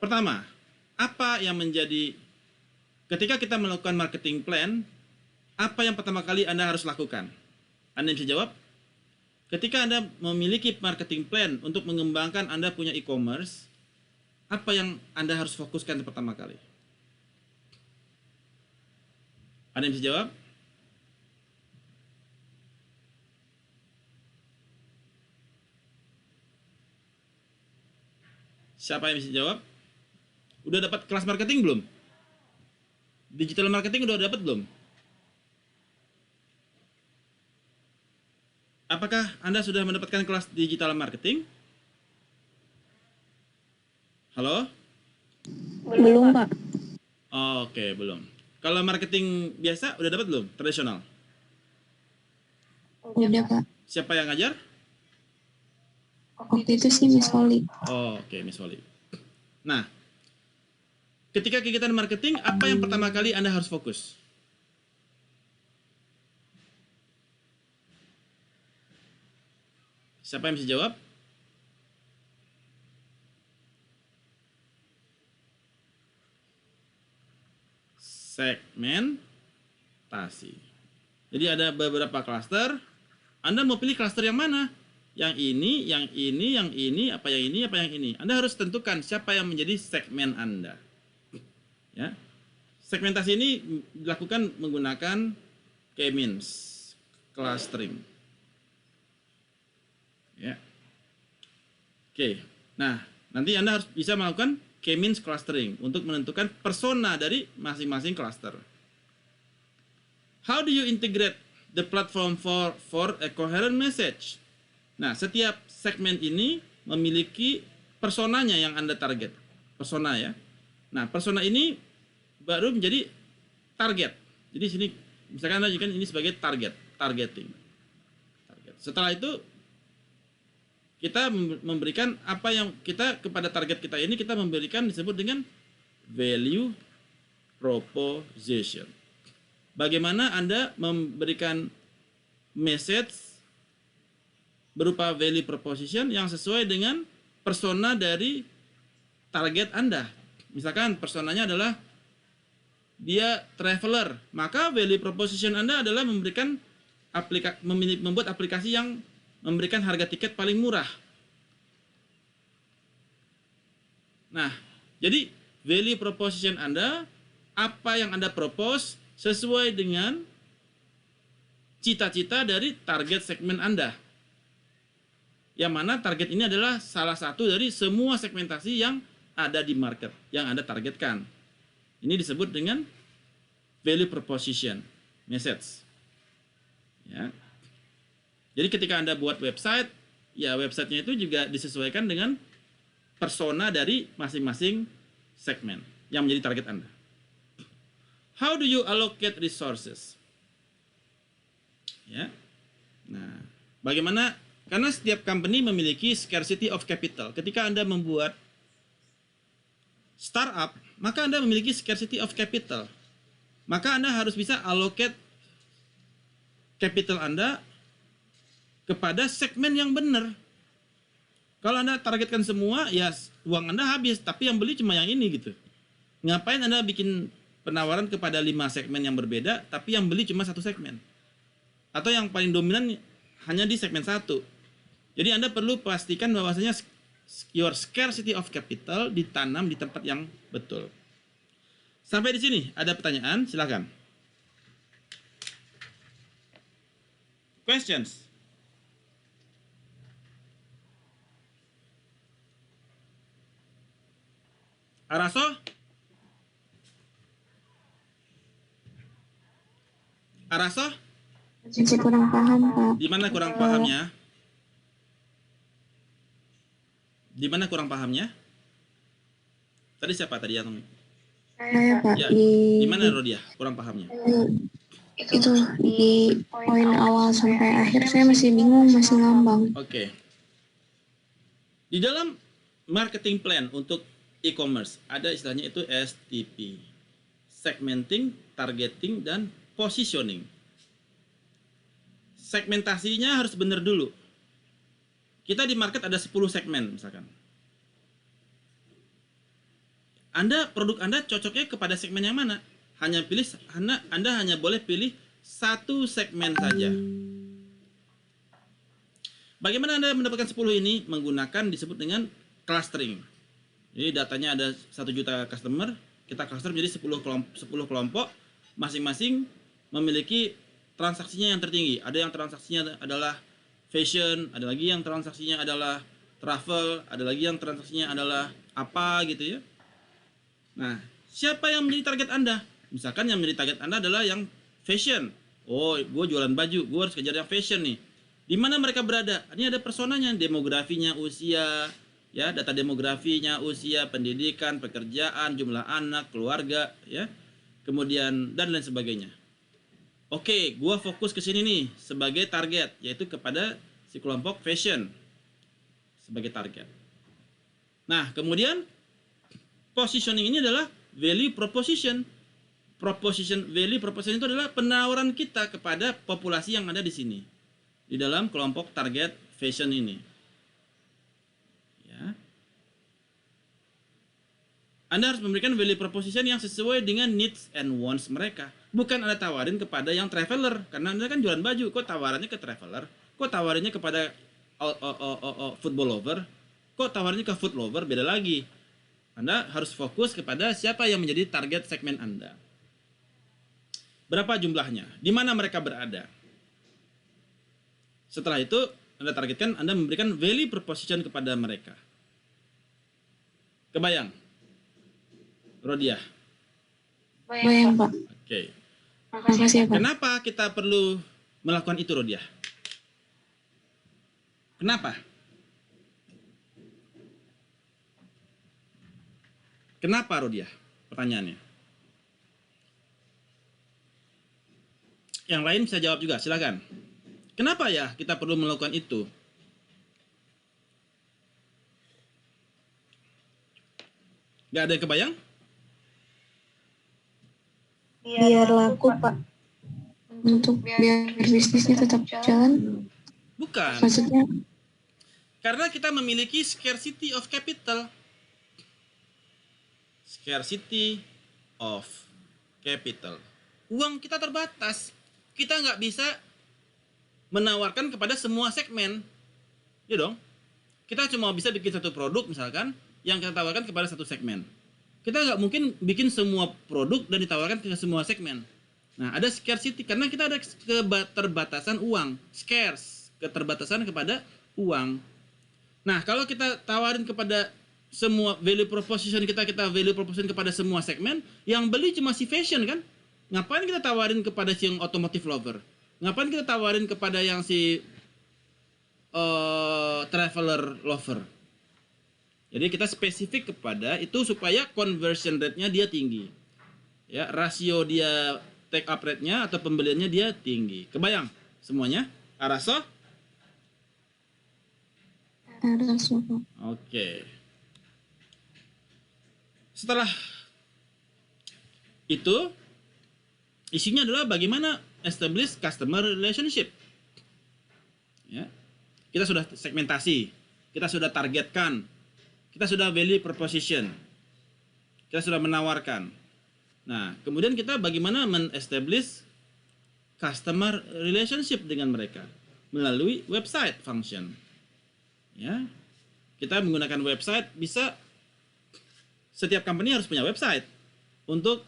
Pertama, apa yang menjadi ketika kita melakukan marketing plan, apa yang pertama kali Anda harus lakukan? Anda bisa jawab? Ketika Anda memiliki marketing plan untuk mengembangkan Anda punya e-commerce, apa yang Anda harus fokuskan pertama kali? Anda bisa jawab? Siapa yang bisa jawab? Udah dapat kelas marketing belum? Digital marketing udah dapat belum? Apakah Anda sudah mendapatkan kelas digital marketing? Halo? Belum, Pak. Oke, belum. Kalau marketing biasa udah dapat belum? Tradisional. Udah, Pak. Siapa yang ngajar? Waktu itu sih Miss Holly. Oke, Miss Holly. Nah, ketika kegiatan marketing, apa yang pertama kali Anda harus fokus? Siapa yang bisa jawab? Segmentasi. Jadi ada beberapa klaster. Anda mau pilih klaster yang mana? Yang ini, yang ini, yang ini, apa yang ini, apa yang ini. Anda harus tentukan siapa yang menjadi segmen Anda. Ya. Segmentasi ini dilakukan menggunakan K-means, clustering. Ya. Oke. Nah, nanti Anda harus bisa melakukan K-means clustering untuk menentukan persona dari masing-masing cluster. How do you integrate the platform for a coherent message? Nah, setiap segmen ini memiliki personanya yang Anda target. Persona ya. Nah, persona ini baru menjadi target. Jadi sini misalkan Anda jadikan ini sebagai targeting. Setelah itu kita memberikan apa yang kita kepada target kita ini kita memberikan disebut dengan value proposition. Bagaimana Anda memberikan message berupa value proposition yang sesuai dengan persona dari target Anda. Misalkan personanya adalah dia traveler, maka value proposition Anda adalah memberikan membuat aplikasi yang memberikan harga tiket paling murah. Nah, jadi value proposition Anda, apa yang Anda propose sesuai dengan cita-cita dari target segmen Anda. Yang mana target ini adalah salah satu dari semua segmentasi yang ada di market, yang Anda targetkan. Ini disebut dengan value proposition message. Ya. Jadi ketika Anda buat website, ya websitenya itu juga disesuaikan dengan persona dari masing-masing segmen yang menjadi target Anda. How do you allocate resources? Ya. Nah, bagaimana? Karena setiap company memiliki scarcity of capital. Ketika Anda membuat startup, maka Anda memiliki scarcity of capital. Maka Anda harus bisa allocate capital Anda kepada segmen yang benar. Kalau Anda targetkan semua, ya uang Anda habis, tapi yang beli cuma yang ini gitu. Ngapain Anda bikin penawaran kepada 5 segmen yang berbeda, tapi yang beli cuma satu segmen? Atau yang paling dominan hanya di segmen satu. Jadi Anda perlu pastikan bahwasanya your scarcity of capital ditanam di tempat yang betul. Sampai di sini ada pertanyaan, silakan. Questions? Araso? Araso? Masih kurang paham, Pak. Di mana kurang pahamnya? Di mana kurang pahamnya? Tadi siapa tadi yang Saya, Pak, ya, di di mana Rodia kurang pahamnya? itu di poin awal sampai akhir saya masih bingung, masih ngambang. Oke. Di dalam marketing plan untuk e-commerce ada istilahnya itu STP. Segmenting, targeting, dan positioning. Segmentasinya harus benar dulu. Kita di market ada 10 segmen misalkan. Produk Anda cocoknya kepada segmen yang mana? Anda hanya boleh pilih satu segmen saja. Bagaimana Anda mendapatkan 10 ini? Menggunakan disebut dengan clustering. Jadi datanya ada 1 juta customer, kita cluster menjadi 10 kelompok, masing-masing memiliki transaksinya yang tertinggi. Ada yang transaksinya adalah fashion, ada lagi yang transaksinya adalah travel, ada lagi yang transaksinya adalah apa gitu ya. Nah, siapa yang menjadi target Anda? Misalkan yang menjadi target Anda adalah yang fashion. Oh, gue jualan baju, gue harus kejar yang fashion nih. Di mana mereka berada? Ini ada personanya, demografinya, usia, ya, data demografinya, usia, pendidikan, pekerjaan, jumlah anak, keluarga, ya. Kemudian dan lain sebagainya. Oke, gue fokus ke sini nih sebagai target, yaitu kepada si kelompok fashion sebagai target. Nah, kemudian positioning ini adalah value proposition. Value proposition itu adalah penawaran kita kepada populasi yang ada di sini. Di dalam kelompok target fashion ini. Ya. Anda harus memberikan value proposition yang sesuai dengan needs and wants mereka. Bukan Anda tawarin kepada yang traveler. Karena Anda kan jualan baju. Kok tawarannya ke traveler? Kok tawarinnya kepada football lover? Kok tawarinnya ke food lover? Beda lagi. Anda harus fokus kepada siapa yang menjadi target segmen Anda. Berapa jumlahnya? Di mana mereka berada? Setelah itu, Anda targetkan, Anda memberikan value proposition kepada mereka. Kebayang? Rodia? Bayang, Pak. Oke. Makasih ya, Pak. Kenapa kita perlu melakukan itu, Rodia? Kenapa? Kenapa, Rodia? Pertanyaannya. Yang lain bisa jawab juga, silakan. Kenapa ya kita perlu melakukan itu? Gak ada yang kebayang? Biar laku, Pak. Untuk biar bisnisnya tetap jalan. Bukan. Maksudnya, Karena kita memiliki scarcity of capital. Scarcity of capital. Uang kita terbatas. Kita nggak bisa menawarkan kepada semua segmen. Ya dong. Kita cuma bisa bikin satu produk misalkan yang kita tawarkan kepada satu segmen. Kita nggak mungkin bikin semua produk dan ditawarkan ke semua segmen. Nah, ada scarcity karena kita ada keterbatasan uang. Scarce, keterbatasan kepada uang. Nah, kalau kita tawarin kepada semua value proposition kita value proposition kepada semua segmen, yang beli cuma si fashion kan? Ngapain kita tawarin kepada si yang automotive lover? Ngapain kita tawarin kepada yang si traveler lover? Jadi kita spesifik kepada itu supaya conversion rate-nya dia tinggi. Ya, rasio dia take up rate-nya atau pembeliannya dia tinggi. Kebayang semuanya? Araso? harus, Pak. Oke. Setelah itu, isinya adalah bagaimana establish customer relationship. Ya. Kita sudah segmentasi. kita sudah targetkan, kita sudah value proposition, kita sudah menawarkan. Nah, kemudian kita bagaimana men-establish customer relationship dengan mereka melalui website function. Ya, kita menggunakan website, bisa setiap company harus punya website untuk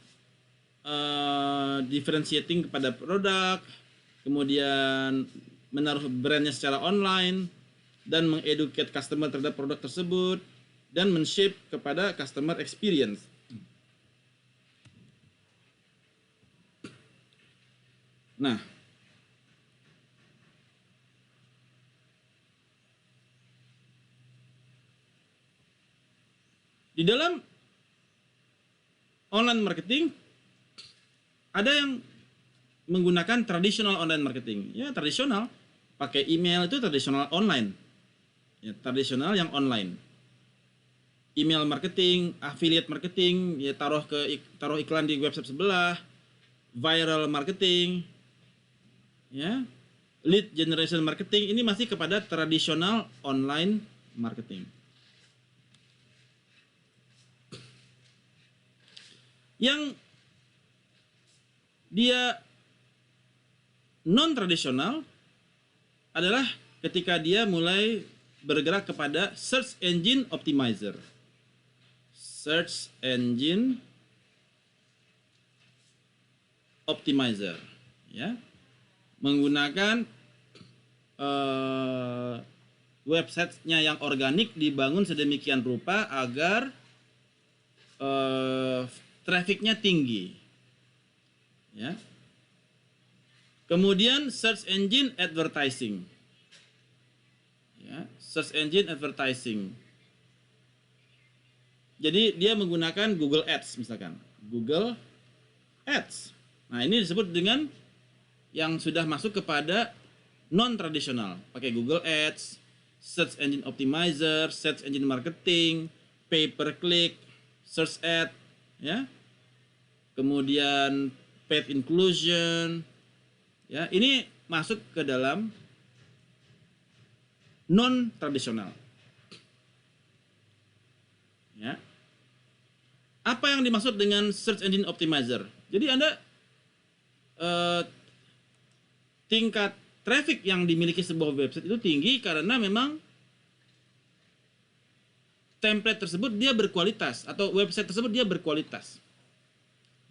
differentiating kepada produk, kemudian menaruh brandnya secara online, dan mengeducate customer terhadap produk tersebut, dan men-shape kepada customer experience. Nah, di dalam online marketing ada yang menggunakan traditional online marketing. Ya, tradisional, pakai email itu tradisional online. Ya, tradisional yang online. Email marketing, affiliate marketing, ya taruh iklan di website sebelah, viral marketing, ya, lead generation marketing, ini masih kepada tradisional online marketing. Yang dia non tradisional adalah ketika dia mulai bergerak kepada search engine optimizer. Search engine optimizer, ya, menggunakan websitenya yang organik dibangun sedemikian rupa agar trafficnya tinggi, ya. Kemudian search engine advertising, ya, search engine advertising. Jadi dia menggunakan Google Ads misalkan, Google Ads. Nah, ini disebut dengan yang sudah masuk kepada non tradisional, pakai Google Ads, search engine optimizer, search engine marketing, pay per click, search ad, ya. Kemudian paid inclusion, ya, ini masuk ke dalam non tradisional. Ya. Apa yang dimaksud dengan search engine optimizer? Jadi Anda tingkat traffic yang dimiliki sebuah website itu tinggi karena memang template tersebut dia berkualitas, atau website tersebut dia berkualitas.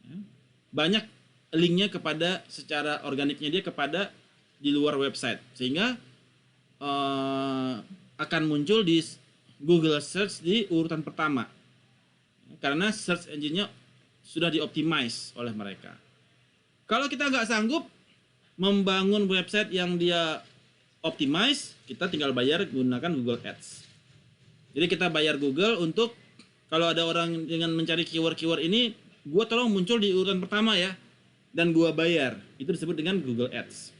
Ya. Banyak linknya kepada, secara organiknya dia kepada di luar website, sehingga akan muncul di Google Search di urutan pertama karena search engine-nya sudah dioptimize oleh mereka. Kalau kita nggak sanggup membangun website yang dia optimize, kita tinggal bayar menggunakan Google Ads. Jadi kita bayar Google untuk, kalau ada orang dengan mencari keyword-keyword ini, gua tolong muncul di urutan pertama ya, dan gua bayar. Itu disebut dengan Google Ads.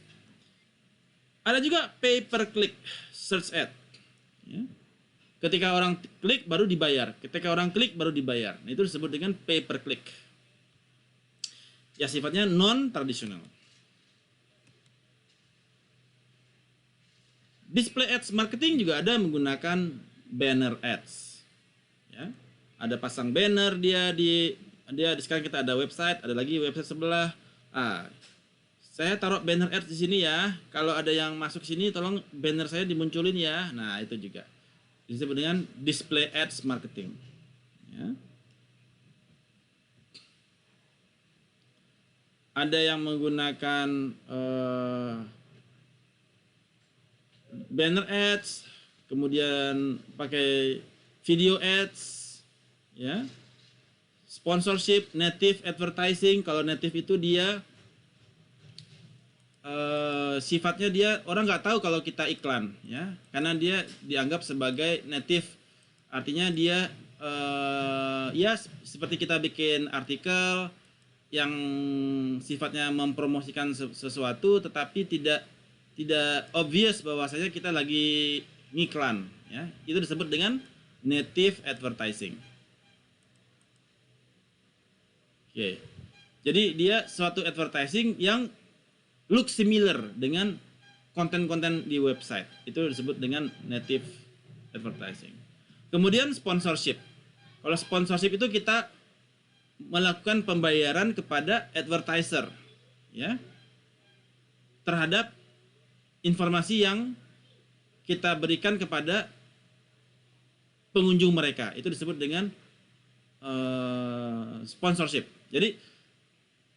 Ada juga pay per click search ad. Ya. Ketika orang klik baru dibayar. Ketika orang klik baru dibayar. Nah, itu disebut dengan pay per click. Ya, sifatnya non tradisional. Display ads marketing juga ada menggunakan banner ads. Ya. Ada pasang banner dia sekarang kita ada website, ada lagi website sebelah. Saya taruh banner ads di sini ya. Kalau ada yang masuk sini tolong banner saya dimunculin ya. Nah, itu juga disebut dengan display ads marketing. Ya. Ada yang menggunakan banner ads, kemudian pakai video ads, ya, sponsorship, native advertising. Kalau native itu dia sifatnya dia orang nggak tahu kalau kita iklan, ya, karena dia dianggap sebagai native, artinya dia ya seperti kita bikin artikel yang sifatnya mempromosikan sesuatu, tetapi tidak obvious bahwasanya kita lagi ngiklan, ya, itu disebut dengan native advertising. Oke, jadi dia suatu advertising yang look similar dengan konten-konten di website. Itu disebut dengan native advertising. Kemudian sponsorship. Kalau sponsorship itu kita melakukan pembayaran kepada advertiser, ya, terhadap informasi yang kita berikan kepada pengunjung mereka. Itu disebut dengan sponsorship. Jadi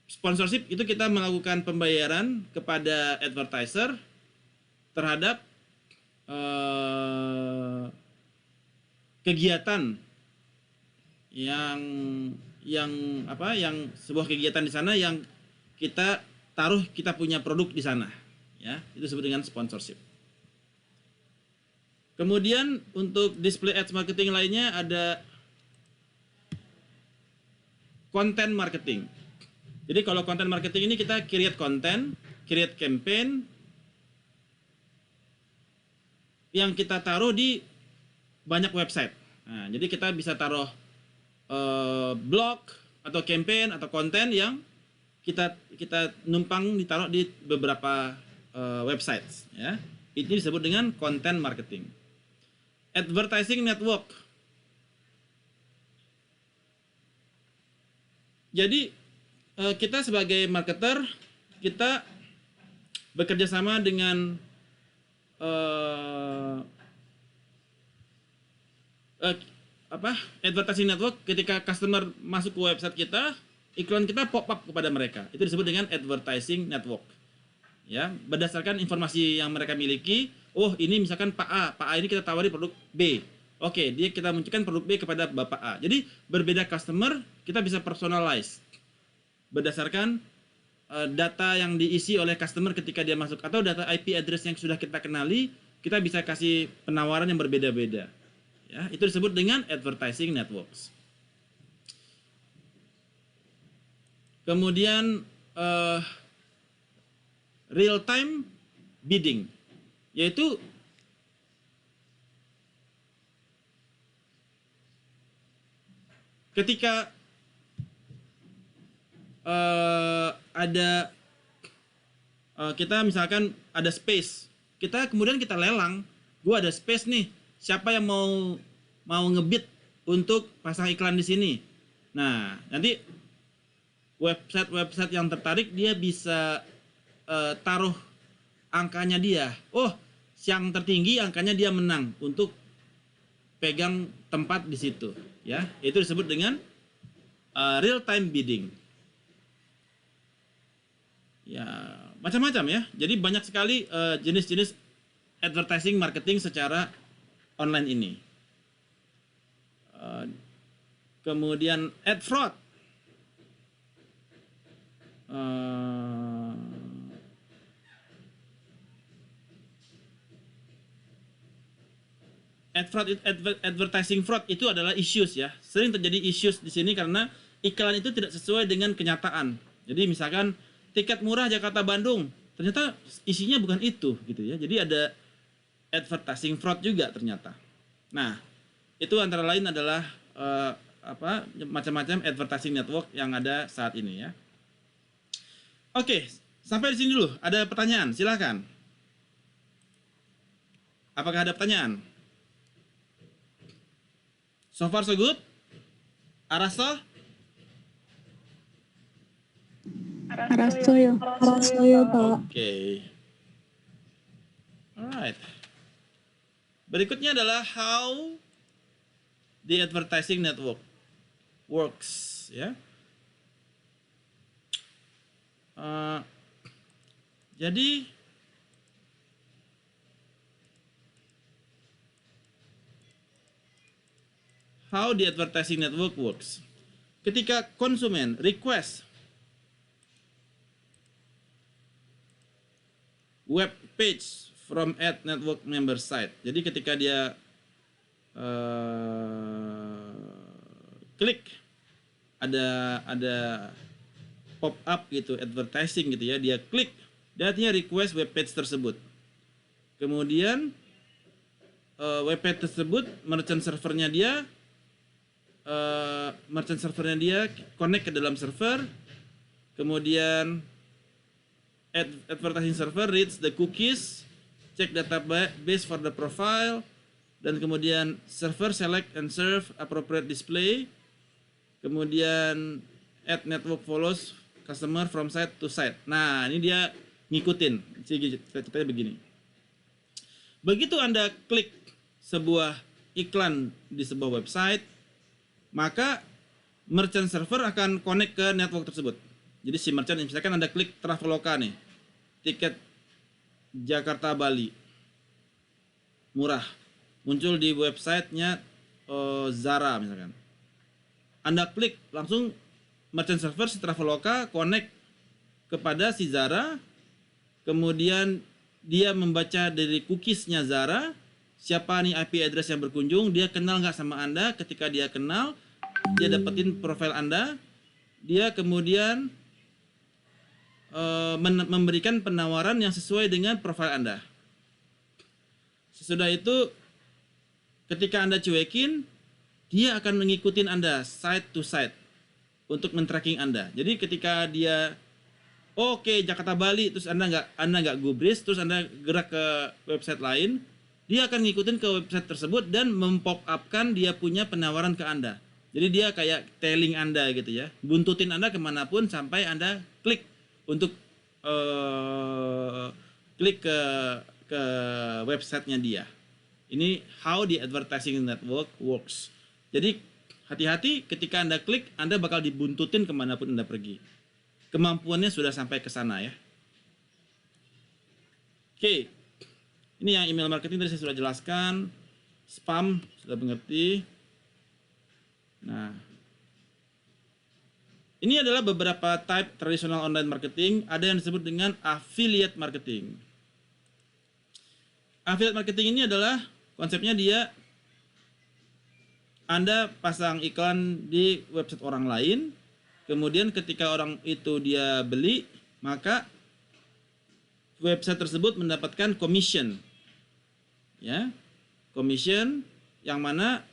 sponsorship itu kita melakukan pembayaran kepada advertiser terhadap kegiatan yang sebuah kegiatan di sana yang kita taruh, kita punya produk di sana, ya, itu disebut dengan sponsorship. Kemudian untuk display ads marketing lainnya ada content marketing. Jadi kalau content marketing ini kita create konten, create campaign yang kita taruh di banyak website. Nah, jadi kita bisa taruh blog atau campaign atau konten yang kita numpang ditaruh di beberapa website, ya. Ini disebut dengan content marketing. Advertising network. Jadi kita sebagai marketer, kita bekerja sama dengan advertising network. Ketika customer masuk ke website kita, iklan kita pop up kepada mereka. Itu disebut dengan advertising network. Ya, berdasarkan informasi yang mereka miliki. Oh, ini misalkan Pak A ini kita tawari produk B. Oke, kita munculkan produk B kepada Bapak A. Jadi berbeda customer, kita bisa personalize berdasarkan data yang diisi oleh customer ketika dia masuk, atau data IP address yang sudah kita kenali, kita bisa kasih penawaran yang berbeda-beda. Ya, itu disebut dengan advertising networks. Kemudian real time bidding, yaitu ketika kita misalkan ada space, kemudian kita lelang, gua ada space nih, siapa yang mau ngebid untuk pasang iklan di sini. Nah, nanti website yang tertarik dia bisa taruh angkanya dia. Oh, yang tertinggi angkanya dia menang untuk pegang tempat di situ, ya. Itu disebut dengan real time bidding. Ya, macam-macam ya. Jadi banyak sekali jenis-jenis advertising marketing secara online ini. Kemudian ad fraud. Advertising fraud itu adalah issues, ya. Sering terjadi issues di sini karena iklan itu tidak sesuai dengan kenyataan. Jadi misalkan tiket murah Jakarta Bandung, ternyata isinya bukan itu, gitu ya. Jadi ada advertising fraud juga ternyata. Nah, itu antara lain adalah macam-macam advertising network yang ada saat ini, ya. Oke, sampai di sini dulu. Ada pertanyaan? Silakan. Apakah ada pertanyaan? So far so good? Arasto? Arastoyo, Pak. Oke. Alright. Berikutnya adalah how the advertising network works, ya. Jadi how the advertising network works. Ketika konsumen request web page from ad network member site. Jadi ketika dia klik ada pop up gitu, advertising gitu ya, dia klik, dia artinya request web page tersebut. Kemudian web page tersebut merchant servernya dia connect ke dalam server. Kemudian advertising server reads the cookies, check database for the profile, dan kemudian server select and serve appropriate display, kemudian add network follows customer from site to site. Nah, ini dia ngikutin, ceritanya begini. Begitu Anda klik sebuah iklan di sebuah website, maka merchant server akan connect ke network tersebut. Jadi si merchant, misalkan Anda klik Traveloka nih, tiket Jakarta Bali, murah, muncul di websitenya Zara misalkan. Anda klik, langsung merchant server si Traveloka connect kepada si Zara, kemudian dia membaca dari cookiesnya Zara, siapa nih IP address yang berkunjung, dia kenal nggak sama Anda. Ketika dia kenal, dia dapetin profil Anda, dia kemudian memberikan penawaran yang sesuai dengan profil Anda. Sesudah itu, ketika Anda cuekin, dia akan mengikuti Anda site to site untuk men-tracking Anda. Jadi ketika dia oke, Jakarta Bali, terus Anda nggak gubris, terus Anda gerak ke website lain, dia akan ngikutin ke website tersebut dan mempop upkan dia punya penawaran ke Anda. Jadi dia kayak tailing Anda gitu ya, buntutin Anda kemanapun sampai Anda klik untuk klik ke websitenya dia. Ini how the advertising network works. Jadi hati-hati ketika Anda klik, Anda bakal dibuntutin kemanapun Anda pergi. Kemampuannya sudah sampai ke sana ya. Oke. Ini yang email marketing tadi saya sudah jelaskan. Spam sudah mengerti. Nah. Ini adalah beberapa type tradisional online marketing. Ada yang disebut dengan affiliate marketing. Affiliate marketing ini adalah konsepnya dia Anda pasang iklan di website orang lain. Kemudian ketika orang itu dia beli, maka website tersebut mendapatkan commission. Ya. Commission yang mana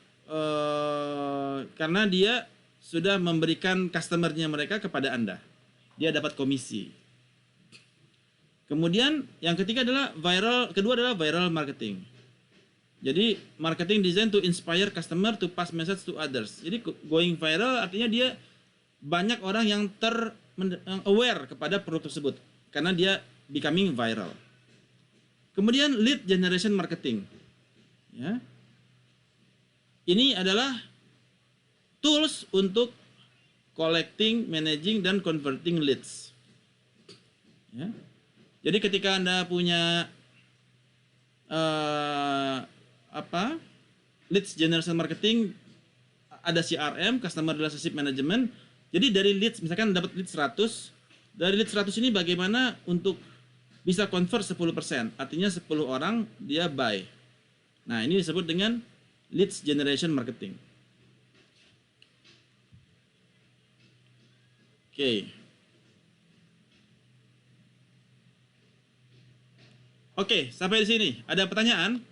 karena dia sudah memberikan customernya mereka kepada Anda. Dia dapat komisi. Kemudian yang ketiga adalah kedua adalah viral marketing. Jadi marketing design to inspire customer to pass message to others. Jadi going viral artinya dia banyak orang yang aware kepada produk tersebut karena dia becoming viral. Kemudian lead generation marketing. Ya. Ini adalah tools untuk collecting, managing dan converting leads. Ya. Jadi ketika Anda punya leads generation marketing, ada CRM, customer relationship management. Jadi dari leads, misalkan dapat lead 100, dari lead 100 ini bagaimana untuk bisa convert 10%, artinya 10 orang dia buy. Nah, ini disebut dengan leads generation marketing. Oke, sampai di sini. Ada pertanyaan?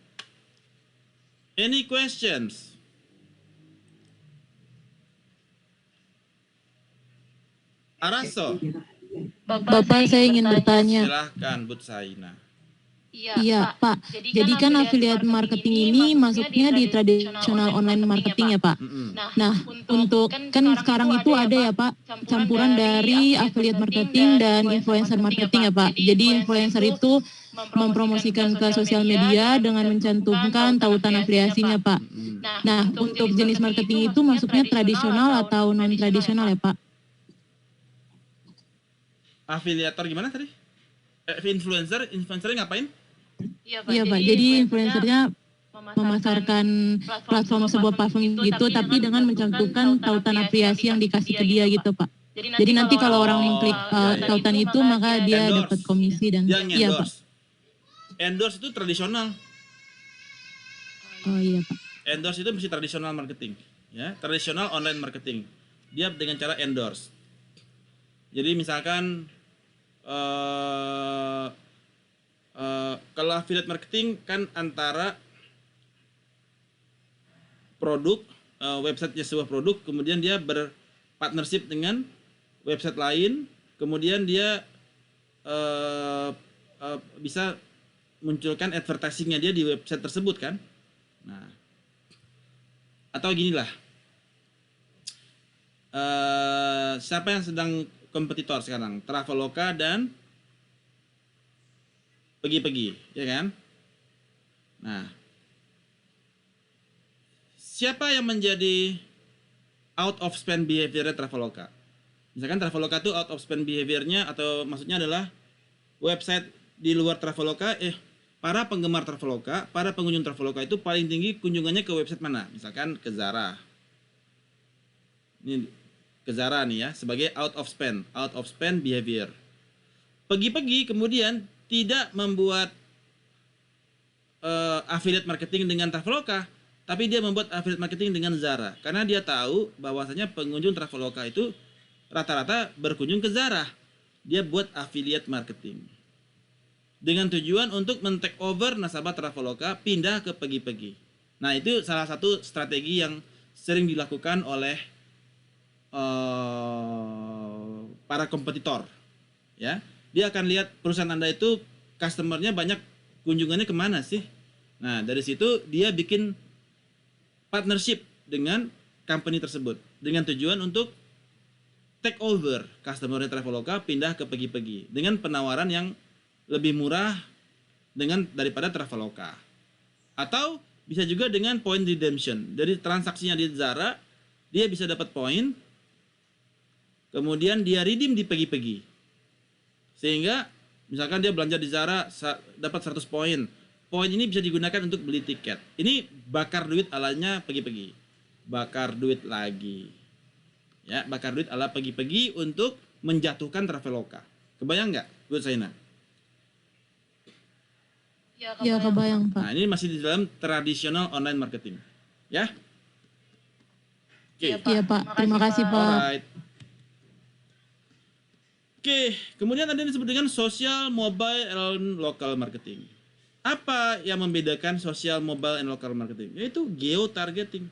Any questions? Araso, Bapak, saya ingin bertanya. silahkan Bud Saina. Iya, Pak. Jadi kan affiliate marketing ini masuknya di tradisional online marketing ya, Pak. Nah, untuk kan sekarang itu ada ya, Pak, campuran dari affiliate marketing dan influencer marketing ya, Pak. Jadi influencer itu mempromosikan ke sosial media dengan mencantumkan tautan afiliasinya, Pak. Nah, untuk jenis marketing itu masuknya tradisional atau non tradisional ya, Pak? Afiliator gimana tadi? Influencernya ngapain? Iya, Pak. Jadi influencernya memasarkan sebuah platform gitu, tapi dengan mencantumkan tautan afiliasi yang dikasih ke dia gitu, Pak. Jadi nanti kalau orang mengklik tautan itu, maka dia dapat komisi dan iya, Pak. Pak. Endorse itu tradisional. Oh iya, Pak. Endorse itu mesti tradisional marketing, ya, tradisional online marketing. Dia dengan cara endorse. Jadi misalkan kalau affiliate marketing kan antara produk, websitenya sebuah produk, kemudian dia berpartnership dengan website lain, kemudian dia bisa munculkan advertisingnya dia di website tersebut kan. Nah, atau ginilah, siapa yang sedang kompetitor sekarang? Traveloka dan Pergi-Pergi, ya kan? Nah, siapa yang menjadi out of spend behavior Traveloka? Misalkan Traveloka itu out of spend behavior-nya, atau maksudnya adalah website di luar Traveloka, para penggemar Traveloka, para pengunjung Traveloka itu paling tinggi kunjungannya ke website mana? Misalkan ke Zara. Ini ke Zara nih ya, sebagai out of spend behavior. Pergi-Pergi kemudian tidak membuat affiliate marketing dengan Traveloka, tapi dia membuat affiliate marketing dengan Zara, karena dia tahu bahwasanya pengunjung Traveloka itu rata-rata berkunjung ke Zara. Dia buat affiliate marketing dengan tujuan untuk men-take over nasabah Traveloka pindah ke Pergi-Pergi. Nah, itu salah satu strategi yang sering dilakukan oleh para kompetitor. Ya, dia akan lihat perusahaan Anda itu customernya banyak, kunjungannya kemana sih? Nah, dari situ dia bikin partnership dengan company tersebut dengan tujuan untuk take over customer Traveloka pindah ke Pergi-Pergi dengan penawaran yang lebih murah daripada Traveloka. Atau bisa juga dengan point redemption. Dari transaksinya di Zara, dia bisa dapat poin, kemudian dia redeem di Pergi-Pergi. Sehingga misalkan dia belanja di Zara dapat 100 poin. Poin ini bisa digunakan untuk beli tiket. Ini bakar duit alanya Pergi-Pergi. Bakar duit lagi. Ya, bakar duit ala Pergi-Pergi untuk menjatuhkan Traveloka. Kebayang nggak, Bu Zaina? Ya, kebayang, Pak. Nah, ini masih di dalam tradisional online marketing. Ya? Oke. Iya, Pak. Terima kasih, Pak. Alright. Oke, kemudian ada yang disebut dengan social, mobile, and local marketing. Apa yang membedakan social, mobile, and local marketing? Yaitu geo-targeting.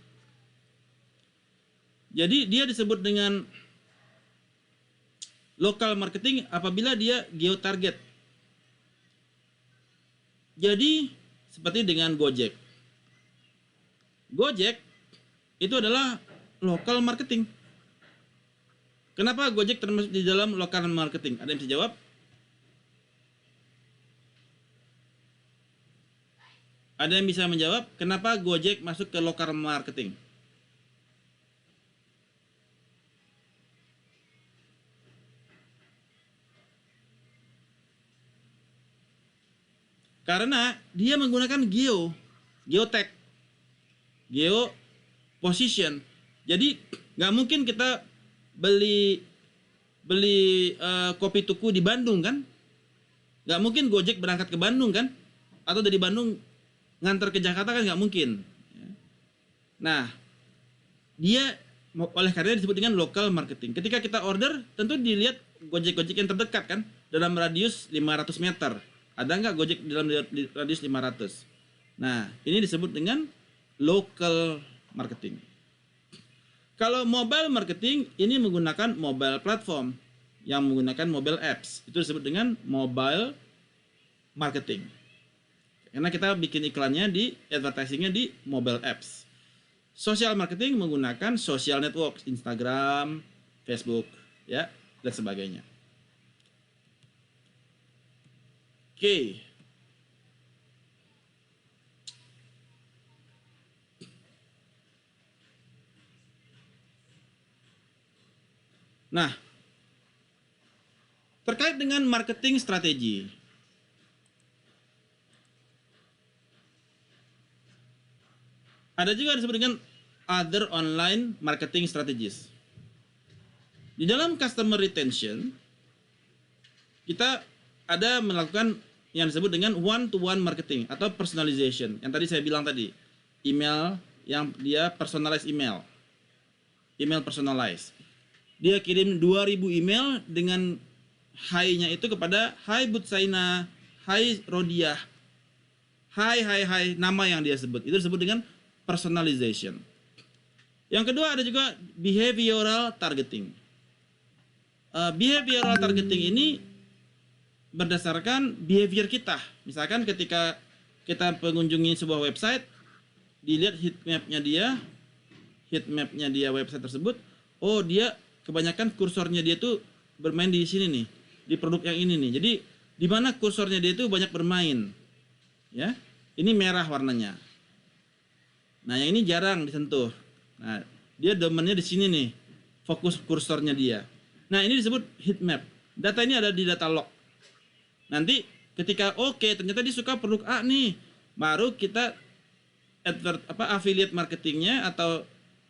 Jadi dia disebut dengan local marketing apabila dia geo-target. Jadi seperti dengan Gojek. Gojek itu adalah local marketing. Kenapa Gojek termasuk di dalam local marketing? Ada yang bisa jawab? Ada yang bisa menjawab kenapa Gojek masuk ke local marketing? Karena dia menggunakan geotag, geo position. Jadi nggak mungkin kita beli kopi tuku di Bandung kan? Nggak mungkin Gojek berangkat ke Bandung kan? Atau dari Bandung ngantar ke Jakarta kan nggak mungkin. Nah, dia oleh karena disebut dengan local marketing. Ketika kita order, tentu dilihat Gojek-Gojek yang terdekat kan, dalam radius 500 meter. Ada nggak Gojek dalam radius 500? Nah, ini disebut dengan local marketing. Kalau mobile marketing, ini menggunakan mobile platform yang menggunakan mobile apps. Itu disebut dengan mobile marketing. Karena kita bikin iklannya advertisingnya di mobile apps. Social marketing menggunakan social network, Instagram, Facebook, ya, dan sebagainya. Oke. Nah, terkait dengan marketing strategi. Ada juga disebut dengan other online marketing strategies. Di dalam customer retention, kita ada melakukan yang disebut dengan one-to-one marketing atau personalization. Yang tadi saya bilang tadi, email yang dia personalized email personalized. Dia kirim 2000 email dengan hi-nya itu kepada Hai Butsaina, Hai Rodiah, Hai, nama yang dia sebut. Itu disebut dengan personalization. Yang kedua ada juga behavioral targeting. Behavioral targeting ini berdasarkan behavior kita. Misalkan ketika kita mengunjungi sebuah website, dilihat heat mapnya dia website tersebut. Oh, dia kebanyakan kursornya dia tuh bermain di sini nih, di produk yang ini nih. Jadi di mana kursornya dia itu banyak bermain, ya. Ini merah warnanya. Nah, yang ini jarang disentuh. Nah, dia domainnya di sini nih, fokus kursornya dia. Nah, ini disebut heat map. Data ini ada di data log. Nanti ketika ternyata dia suka produk A nih, baru kita affiliate marketingnya atau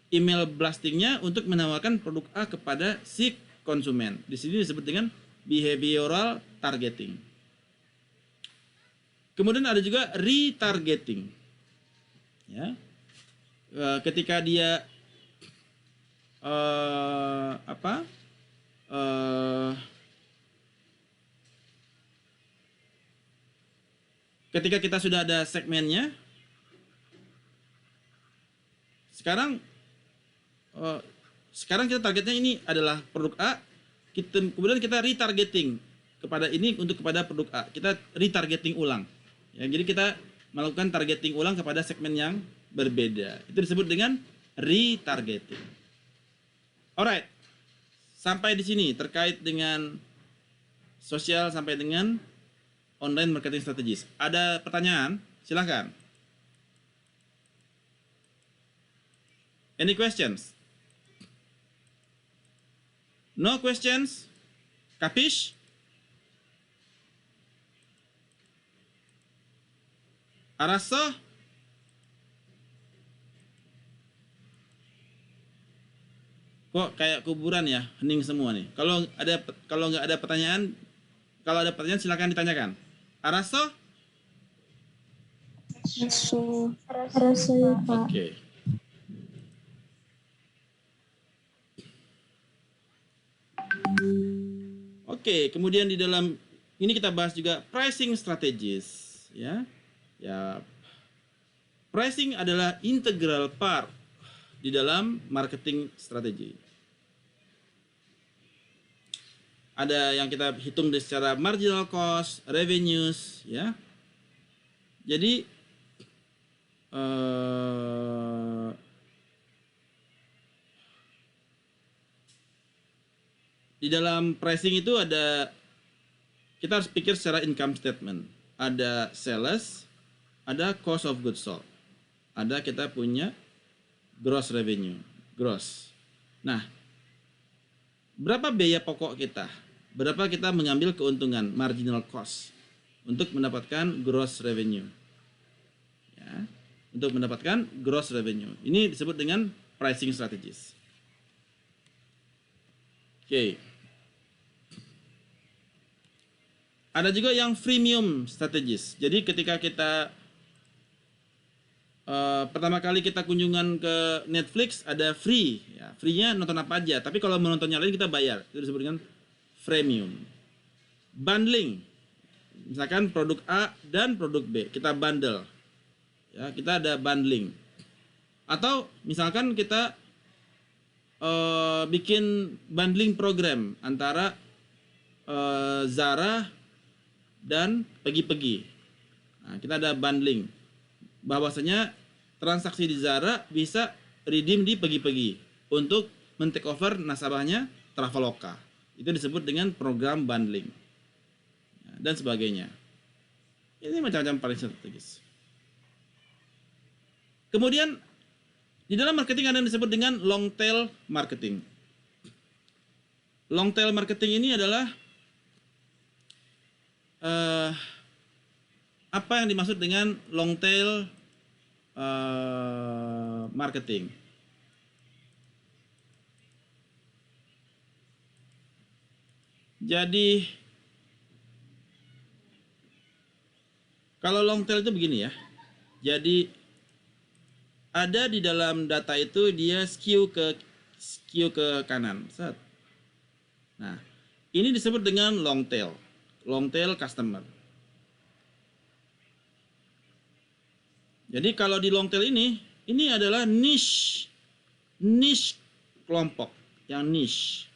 email blastingnya untuk menawarkan produk A kepada si konsumen. Di sini disebut dengan behavioral targeting. Kemudian ada juga retargeting. Ya. Ketika dia ketika kita sudah ada segmennya, sekarang kita targetnya ini adalah produk A, kemudian kita retargeting kepada produk A, kita retargeting ulang. Ya, jadi kita melakukan targeting ulang kepada segmen yang berbeda. Itu disebut dengan retargeting. Alright, sampai di sini terkait dengan sosial sampai dengan online marketing strategis. Ada pertanyaan? Silahkan. Any questions? No questions? Capish? Arasa? Kok kayak kuburan ya, hening semua nih. Kalau nggak ada pertanyaan, silakan ditanyakan. Arasa? Raso, Pak. Oke. Oke, kemudian di dalam ini kita bahas juga pricing strategies, ya. Ya, pricing adalah integral part di dalam marketing strategi. Ada yang kita hitung secara marginal cost, revenues, ya. Jadi di dalam pricing itu kita harus pikir secara income statement. Ada sales, ada cost of goods sold. Ada kita punya gross revenue, gross. Nah, berapa biaya pokok kita? Berapa kita mengambil keuntungan, marginal cost, untuk mendapatkan gross revenue. Ya, untuk mendapatkan gross revenue. Ini disebut dengan pricing strategies. Oke. Ada juga yang freemium strategies. Jadi ketika kita pertama kali kita kunjungan ke Netflix, ada free, ya, free-nya nonton apa aja. Tapi kalau menontonnya lain kita bayar. Itu disebut dengan freemium. Bundling, misalkan produk A dan produk B kita bundle, ya, kita ada bundling. Atau misalkan kita bikin bundling program antara Zara dan Pegi-Pegi. Nah, kita ada bundling. Bahwasanya transaksi di Zara bisa redeem di Pegi-Pegi untuk men-take over nasabahnya Traveloka. Itu disebut dengan program bundling. Ya, dan sebagainya. Ini macam-macam paling strategis. Kemudian di dalam marketing ada yang disebut dengan long tail marketing. Long tail marketing ini adalah apa yang dimaksud dengan long tail marketing? Jadi kalau long tail itu begini ya. Jadi ada di dalam data itu dia skew ke kanan. Nah, ini disebut dengan long tail customer. Jadi kalau di long tail ini adalah niche kelompok yang niche,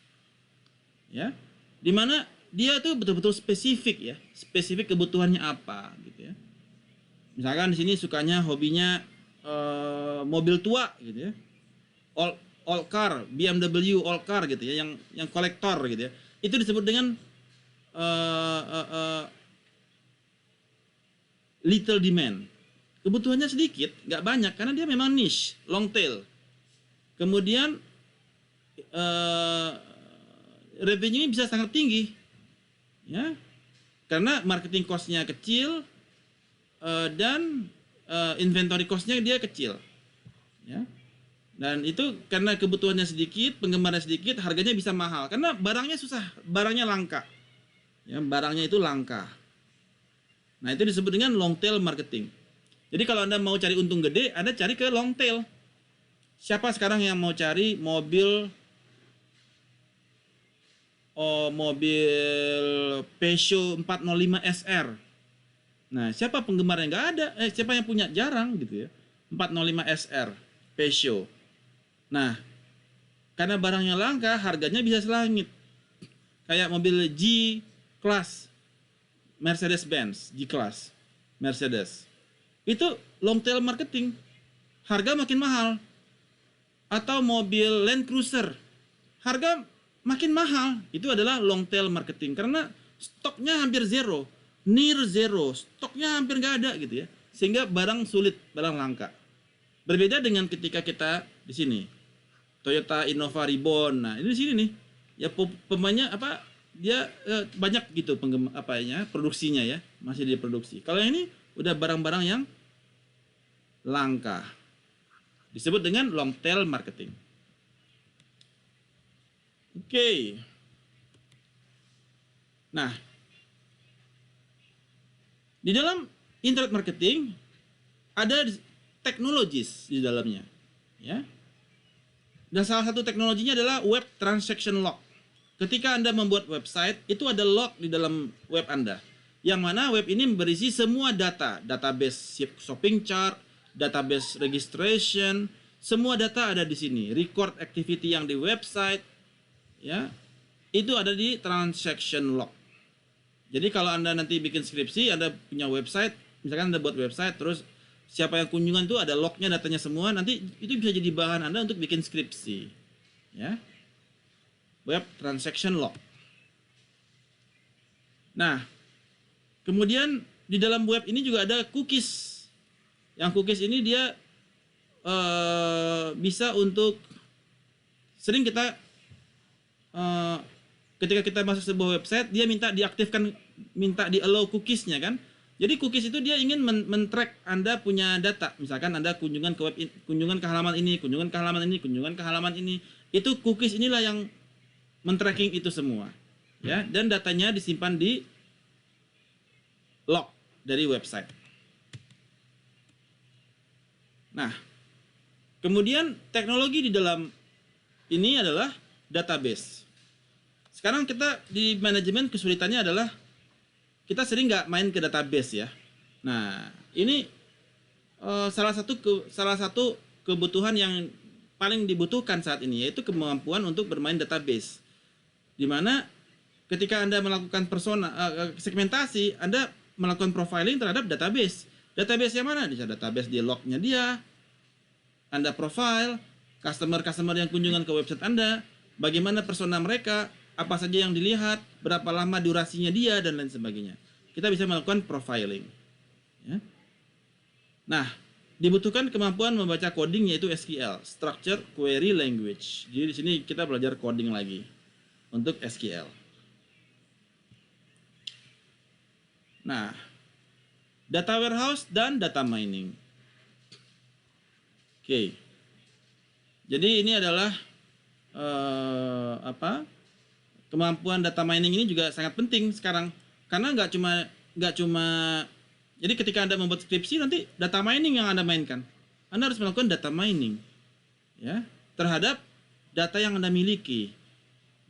ya, dimana dia tuh betul-betul spesifik kebutuhannya apa, gitu ya. Misalkan di sini sukanya hobinya mobil tua gitu ya, all car, BMW all car gitu ya, yang kolektor gitu ya, itu disebut dengan little demand. Kebutuhannya sedikit, nggak banyak karena dia memang niche, long tail. Kemudian revenue-nya bisa sangat tinggi, ya, karena marketing cost-nya kecil dan inventory cost-nya dia kecil, ya. Dan itu karena kebutuhannya sedikit, penggemarnya sedikit, harganya bisa mahal karena barangnya susah, barangnya langka, ya, barangnya itu langka. Nah, itu disebut dengan long tail marketing. Jadi kalau Anda mau cari untung gede, Anda cari ke long tail. Siapa sekarang yang mau cari mobil Peugeot 405 SR? Nah, siapa penggemarnya? Nggak ada. Siapa yang punya? Jarang gitu ya. 405 SR Peugeot. Nah, karena barangnya langka, harganya bisa selangit. Kayak mobil G-Class Mercedes-Benz, G-Class Mercedes. Itu long tail marketing. Harga makin mahal. Atau mobil Land Cruiser, harga makin mahal. Itu adalah long tail marketing karena stoknya hampir zero, near zero, stoknya hampir nggak ada gitu ya, sehingga barang sulit, barang langka. Berbeda dengan ketika kita di sini Toyota Innova Reborn. Nah, ini di sini nih ya, pemainnya apa, dia banyak gitu produksinya ya, masih diproduksi. Kalau ini udah barang-barang yang langka, disebut dengan long tail marketing. Oke. Nah, di dalam internet marketing ada technologies di dalamnya, ya. Dan salah satu teknologinya adalah web transaction log. Ketika Anda membuat website, itu ada log di dalam web Anda, yang mana web ini berisi semua data, database shopping chart, database registration, semua data ada di sini. Record activity yang di website, ya, itu ada di transaction log. Jadi kalau Anda nanti bikin skripsi, Anda punya website, misalkan Anda buat website, terus siapa yang kunjungan itu ada lognya, datanya semua, nanti itu bisa jadi bahan Anda untuk bikin skripsi, ya. Web transaction log. Nah, kemudian di dalam web ini juga ada cookies. Yang cookies ini dia bisa untuk, sering kita ketika kita masuk sebuah website, dia minta diaktifkan, minta di allow cookiesnya kan. Jadi cookies itu dia ingin men-track Anda punya data. Misalkan Anda kunjungan ke web, kunjungan ke halaman ini, kunjungan ke halaman ini, kunjungan ke halaman ini. Itu cookies inilah yang men-tracking itu semua, ya. Dan datanya disimpan di log dari website. Nah, kemudian teknologi di dalam ini adalah database. Sekarang kita di manajemen kesulitannya adalah kita sering nggak main ke database ya. Nah, ini salah satu kebutuhan yang paling dibutuhkan saat ini, yaitu kemampuan untuk bermain database. Di mana ketika Anda melakukan segmentasi, Anda melakukan profiling terhadap database. Database yang mana? Bisa database di lognya dia. Anda profile customer yang kunjungan ke website Anda, bagaimana persona mereka, apa saja yang dilihat, berapa lama durasinya dia, dan lain sebagainya. Kita bisa melakukan profiling, ya. Nah, dibutuhkan kemampuan membaca coding, yaitu SQL, Structured Query Language. Jadi di sini kita belajar coding lagi untuk SQL. Nah, data warehouse dan data mining. Oke. Jadi ini adalah kemampuan data mining ini juga sangat penting sekarang, karena nggak cuma jadi ketika Anda membuat skripsi, nanti data mining yang Anda mainkan. Anda harus melakukan data mining, ya, terhadap data yang Anda miliki.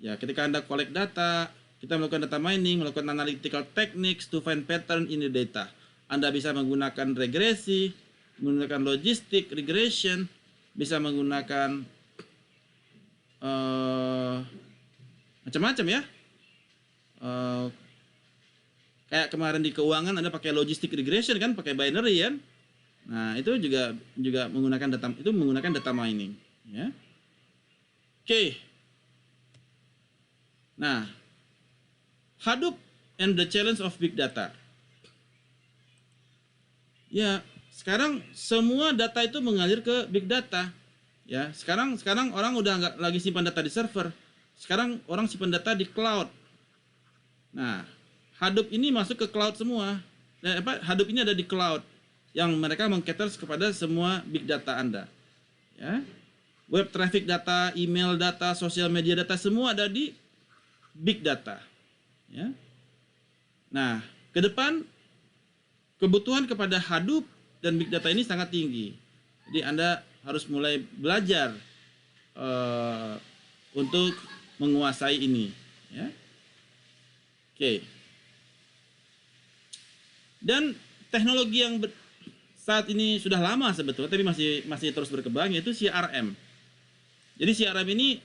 Ya, ketika Anda collect data, kita melakukan data mining, melakukan analytical techniques to find pattern in the data. Anda bisa menggunakan regresi, menggunakan logistic regression, bisa menggunakan macam-macam ya. Kayak kemarin di keuangan Anda pakai logistic regression kan, pakai binary kan. Nah, itu juga menggunakan data mining, ya. Oke. Nah, Hadoop and the challenge of big data. Ya, sekarang semua data itu mengalir ke big data. Ya, sekarang orang udah nggak lagi simpan data di server. Sekarang orang simpan data di cloud. Nah, Hadoop ini masuk ke cloud semua. Nah, Hadoop ini ada di cloud yang mereka meng-caters kepada semua big data Anda. Ya. Web traffic data, email data, sosial media data semua ada di big data. Ya. Nah, ke depan kebutuhan kepada Hadoop dan big data ini sangat tinggi. Jadi Anda harus mulai belajar untuk menguasai ini. Ya. Oke. Dan teknologi yang saat ini sudah lama sebetulnya, tapi masih terus berkembang, yaitu CRM. Jadi CRM ini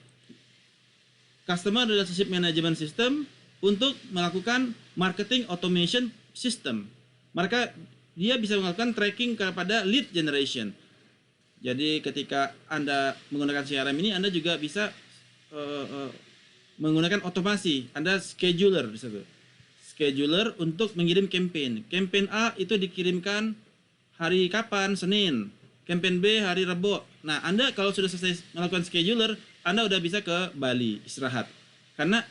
Customer Relationship Management System untuk melakukan marketing automation system. Dia bisa melakukan tracking kepada lead generation. Jadi ketika Anda menggunakan CRM ini, Anda juga bisa menggunakan otomasi. Anda scheduler di situ. Scheduler untuk mengirim campaign. Campaign A itu dikirimkan hari kapan? Senin. Campaign B hari Rabu. Nah, Anda kalau sudah selesai melakukan scheduler, Anda udah bisa ke Bali istirahat. Karena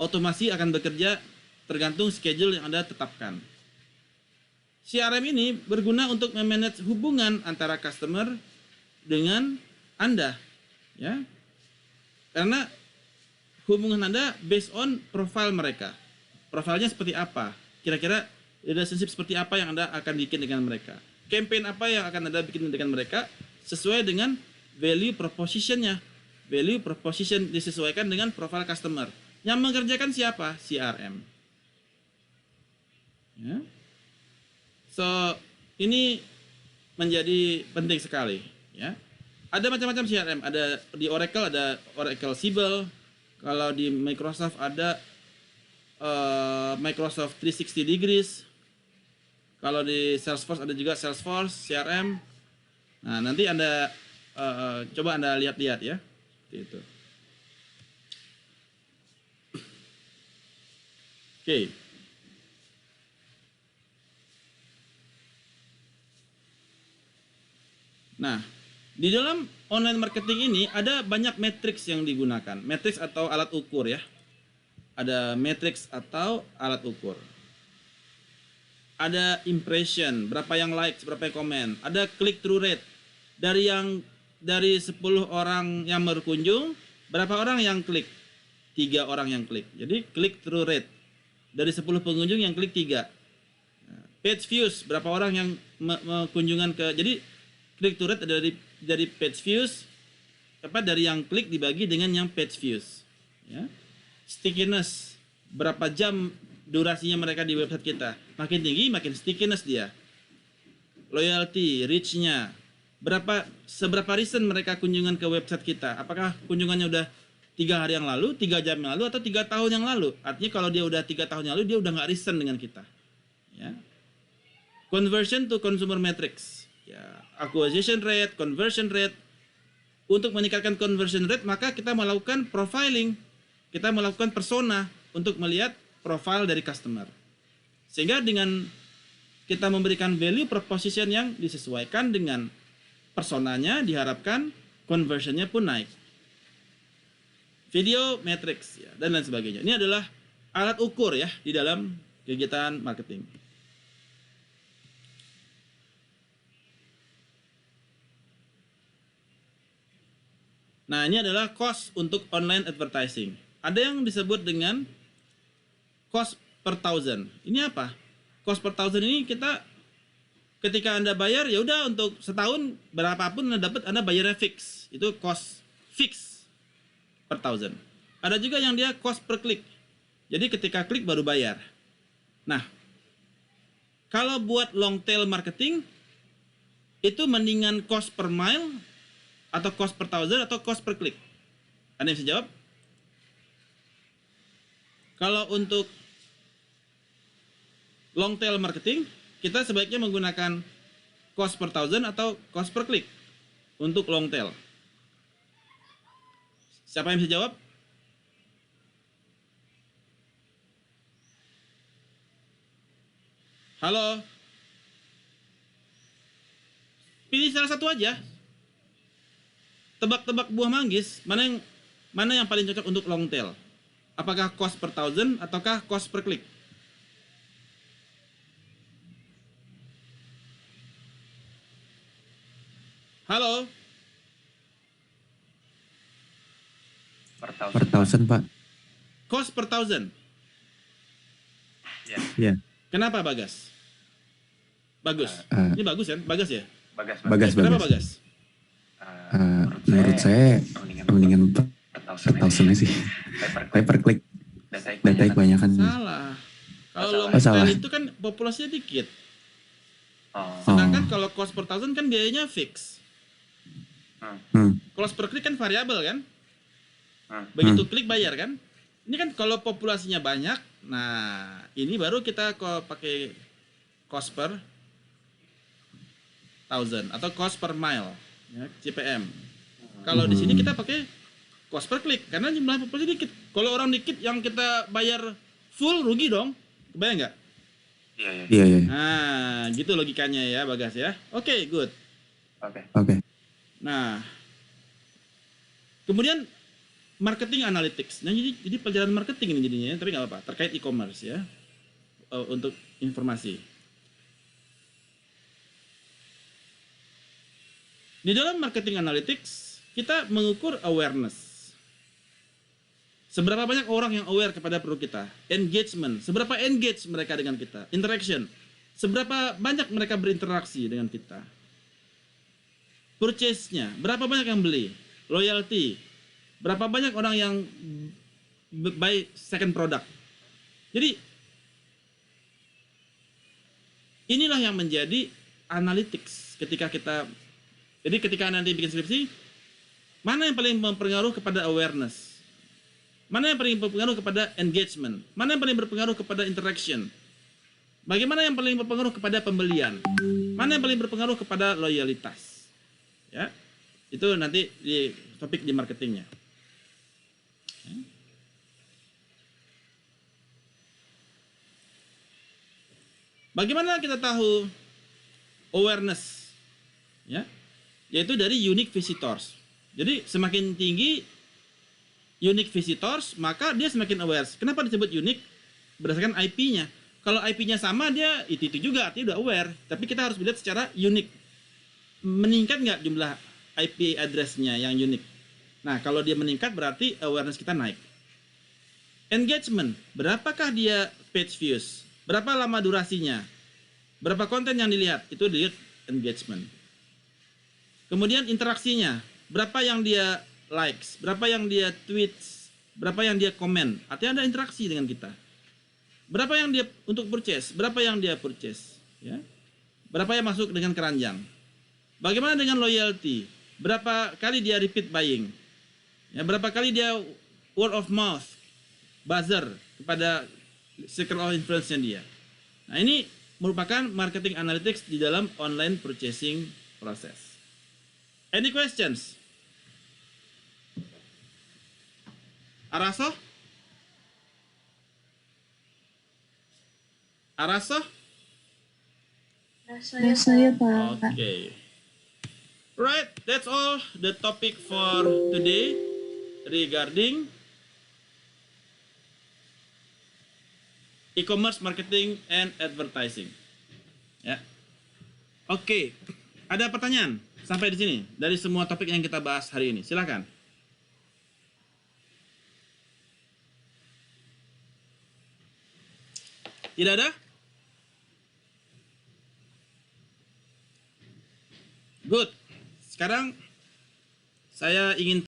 otomasi akan bekerja tergantung schedule yang Anda tetapkan. CRM ini berguna untuk memanage hubungan antara customer dengan Anda, ya. Karena hubungan Anda based on profile mereka. Profilnya seperti apa? Kira-kira relationship seperti apa yang Anda akan bikin dengan mereka? Campaign apa yang akan Anda bikin dengan mereka sesuai dengan value proposition-nya. Value proposition disesuaikan dengan profile customer. Yang mengerjakan siapa? CRM. Ya. So, ini menjadi penting sekali, ya. Ada macam-macam CRM, ada di Oracle ada Oracle Siebel, kalau di Microsoft ada Microsoft 360 Degrees. Kalau di Salesforce ada juga Salesforce CRM. Nah, nanti Anda coba Anda lihat-lihat ya. Seperti itu. Oke. Nah, di dalam online marketing ini ada banyak matriks yang digunakan. Matriks atau alat ukur ya. Ada matriks atau alat ukur. Ada impression, berapa yang like, berapa yang komen. Ada click through rate. Dari 10 orang yang berkunjung, berapa orang yang klik? 3 orang yang klik. Jadi click through rate. Dari 10 pengunjung yang klik 3. Page views, berapa orang yang kunjungan ke. Jadi click through rate dari page views, dari yang klik dibagi dengan yang page views. Ya. Stickiness, berapa jam durasinya mereka di website kita. Makin tinggi makin stickiness dia. Loyalty, reach-nya, seberapa recent mereka kunjungan ke website kita. Apakah kunjungannya udah 3 hari yang lalu, 3 jam yang lalu, atau 3 tahun yang lalu. Artinya kalau dia udah 3 tahun yang lalu, dia udah nggak recent dengan kita. Ya. Conversion to consumer metrics, ya, acquisition rate, conversion rate. Untuk meningkatkan conversion rate, maka kita melakukan profiling. Kita melakukan persona untuk melihat profile dari customer. Sehingga dengan kita memberikan value proposition yang disesuaikan dengan personanya, diharapkan conversionnya pun naik. Video matrix ya, dan lain sebagainya. Ini adalah alat ukur ya di dalam kegiatan marketing. Nah, ini adalah cost untuk online advertising. Ada yang disebut dengan cost per thousand. Ini apa? Cost per thousand ini ketika Anda bayar, ya udah untuk setahun berapapun Anda dapat, Anda bayarnya fix. Itu cost fix per thousand. Ada juga yang dia cost per klik. Jadi ketika klik baru bayar. Nah, kalau buat long tail marketing itu mendingan cost per mile atau cost per thousand atau cost per klik? Anda bisa jawab? Kalau untuk long tail marketing, kita sebaiknya menggunakan cost per thousand atau cost per click untuk long tail? Siapa yang bisa jawab? Halo? Pilih salah satu aja. Tebak-tebak buah manggis, mana yang paling cocok untuk long tail? Apakah cost per thousand ataukah cost per click? Halo? Per thousand, Pak. Cost per thousand. Iya. Kenapa Bagas? Bagus. Ini bagus kan? Bagas ya? Bagas. Kenapa Bagas? Menurut saya mendingan per thousand sih. Tapi per klik data kebanyakan. Salah. Kalau long salah. tail itu kan populasinya dikit. Sedangkan kalau cost per thousand kan biayanya fix. Cost per klik kan variabel kan? Begitu klik bayar kan? Ini kan kalau populasinya banyak, nah ini baru kita pakai cost per thousand atau cost per mile, ya, CPM. Kalau di sini kita pakai cost per klik karena jumlah populasi dikit. Kalau orang dikit yang kita bayar full rugi dong, kebayang nggak? Iya. Nah, gitu logikanya ya Bagas ya. Oke, good. Oke. Nah, kemudian marketing analytics. Nah, jadi pelajaran marketing ini jadinya, tapi nggak apa-apa. Terkait e-commerce ya, untuk informasi. Di dalam marketing analytics, kita mengukur awareness. Seberapa banyak orang yang aware kepada produk kita? Engagement. Seberapa engage mereka dengan kita? Interaction. Seberapa banyak mereka berinteraksi dengan kita? Purchase-nya. Berapa banyak yang beli? Loyalty. Berapa banyak orang yang buy second product? Jadi inilah yang menjadi analytics ketika nanti bikin skripsi, mana yang paling berpengaruh kepada awareness? Mana yang paling berpengaruh kepada engagement? Mana yang paling berpengaruh kepada interaction? Bagaimana yang paling berpengaruh kepada pembelian? Mana yang paling berpengaruh kepada loyalitas? Ya. Itu nanti di topik di marketingnya. Bagaimana kita tahu awareness? Ya, yaitu dari unique visitors. Jadi semakin tinggi unique visitors, maka dia semakin aware. Kenapa disebut unique? Berdasarkan IP-nya. Kalau IP-nya sama, dia itu juga, artinya udah aware. Tapi kita harus lihat secara unique. Meningkat nggak jumlah IP address-nya yang unique? Nah, kalau dia meningkat berarti awareness kita naik. Engagement, berapakah dia page views? Berapa lama durasinya? Berapa konten yang dilihat? Itu dilihat engagement. Kemudian interaksinya, berapa yang dia likes, berapa yang dia tweets, berapa yang dia komen. Artinya ada interaksi dengan kita. Berapa yang dia untuk purchase, berapa yang dia purchase, ya. Berapa yang masuk dengan keranjang. Bagaimana dengan loyalty? Berapa kali dia repeat buying? Ya, berapa kali dia word of mouth, buzzer kepada circle of influence-nya dia. Nah, ini merupakan marketing analytics di dalam online purchasing process. Any questions? Araso? Rasanya Pak. Okay. Right, that's all the topic for today regarding e-commerce marketing and advertising. Ya. Oke. Ada pertanyaan sampai di sini dari semua topik yang kita bahas hari ini? Silakan. Tidak ada? Good. Sekarang saya ingin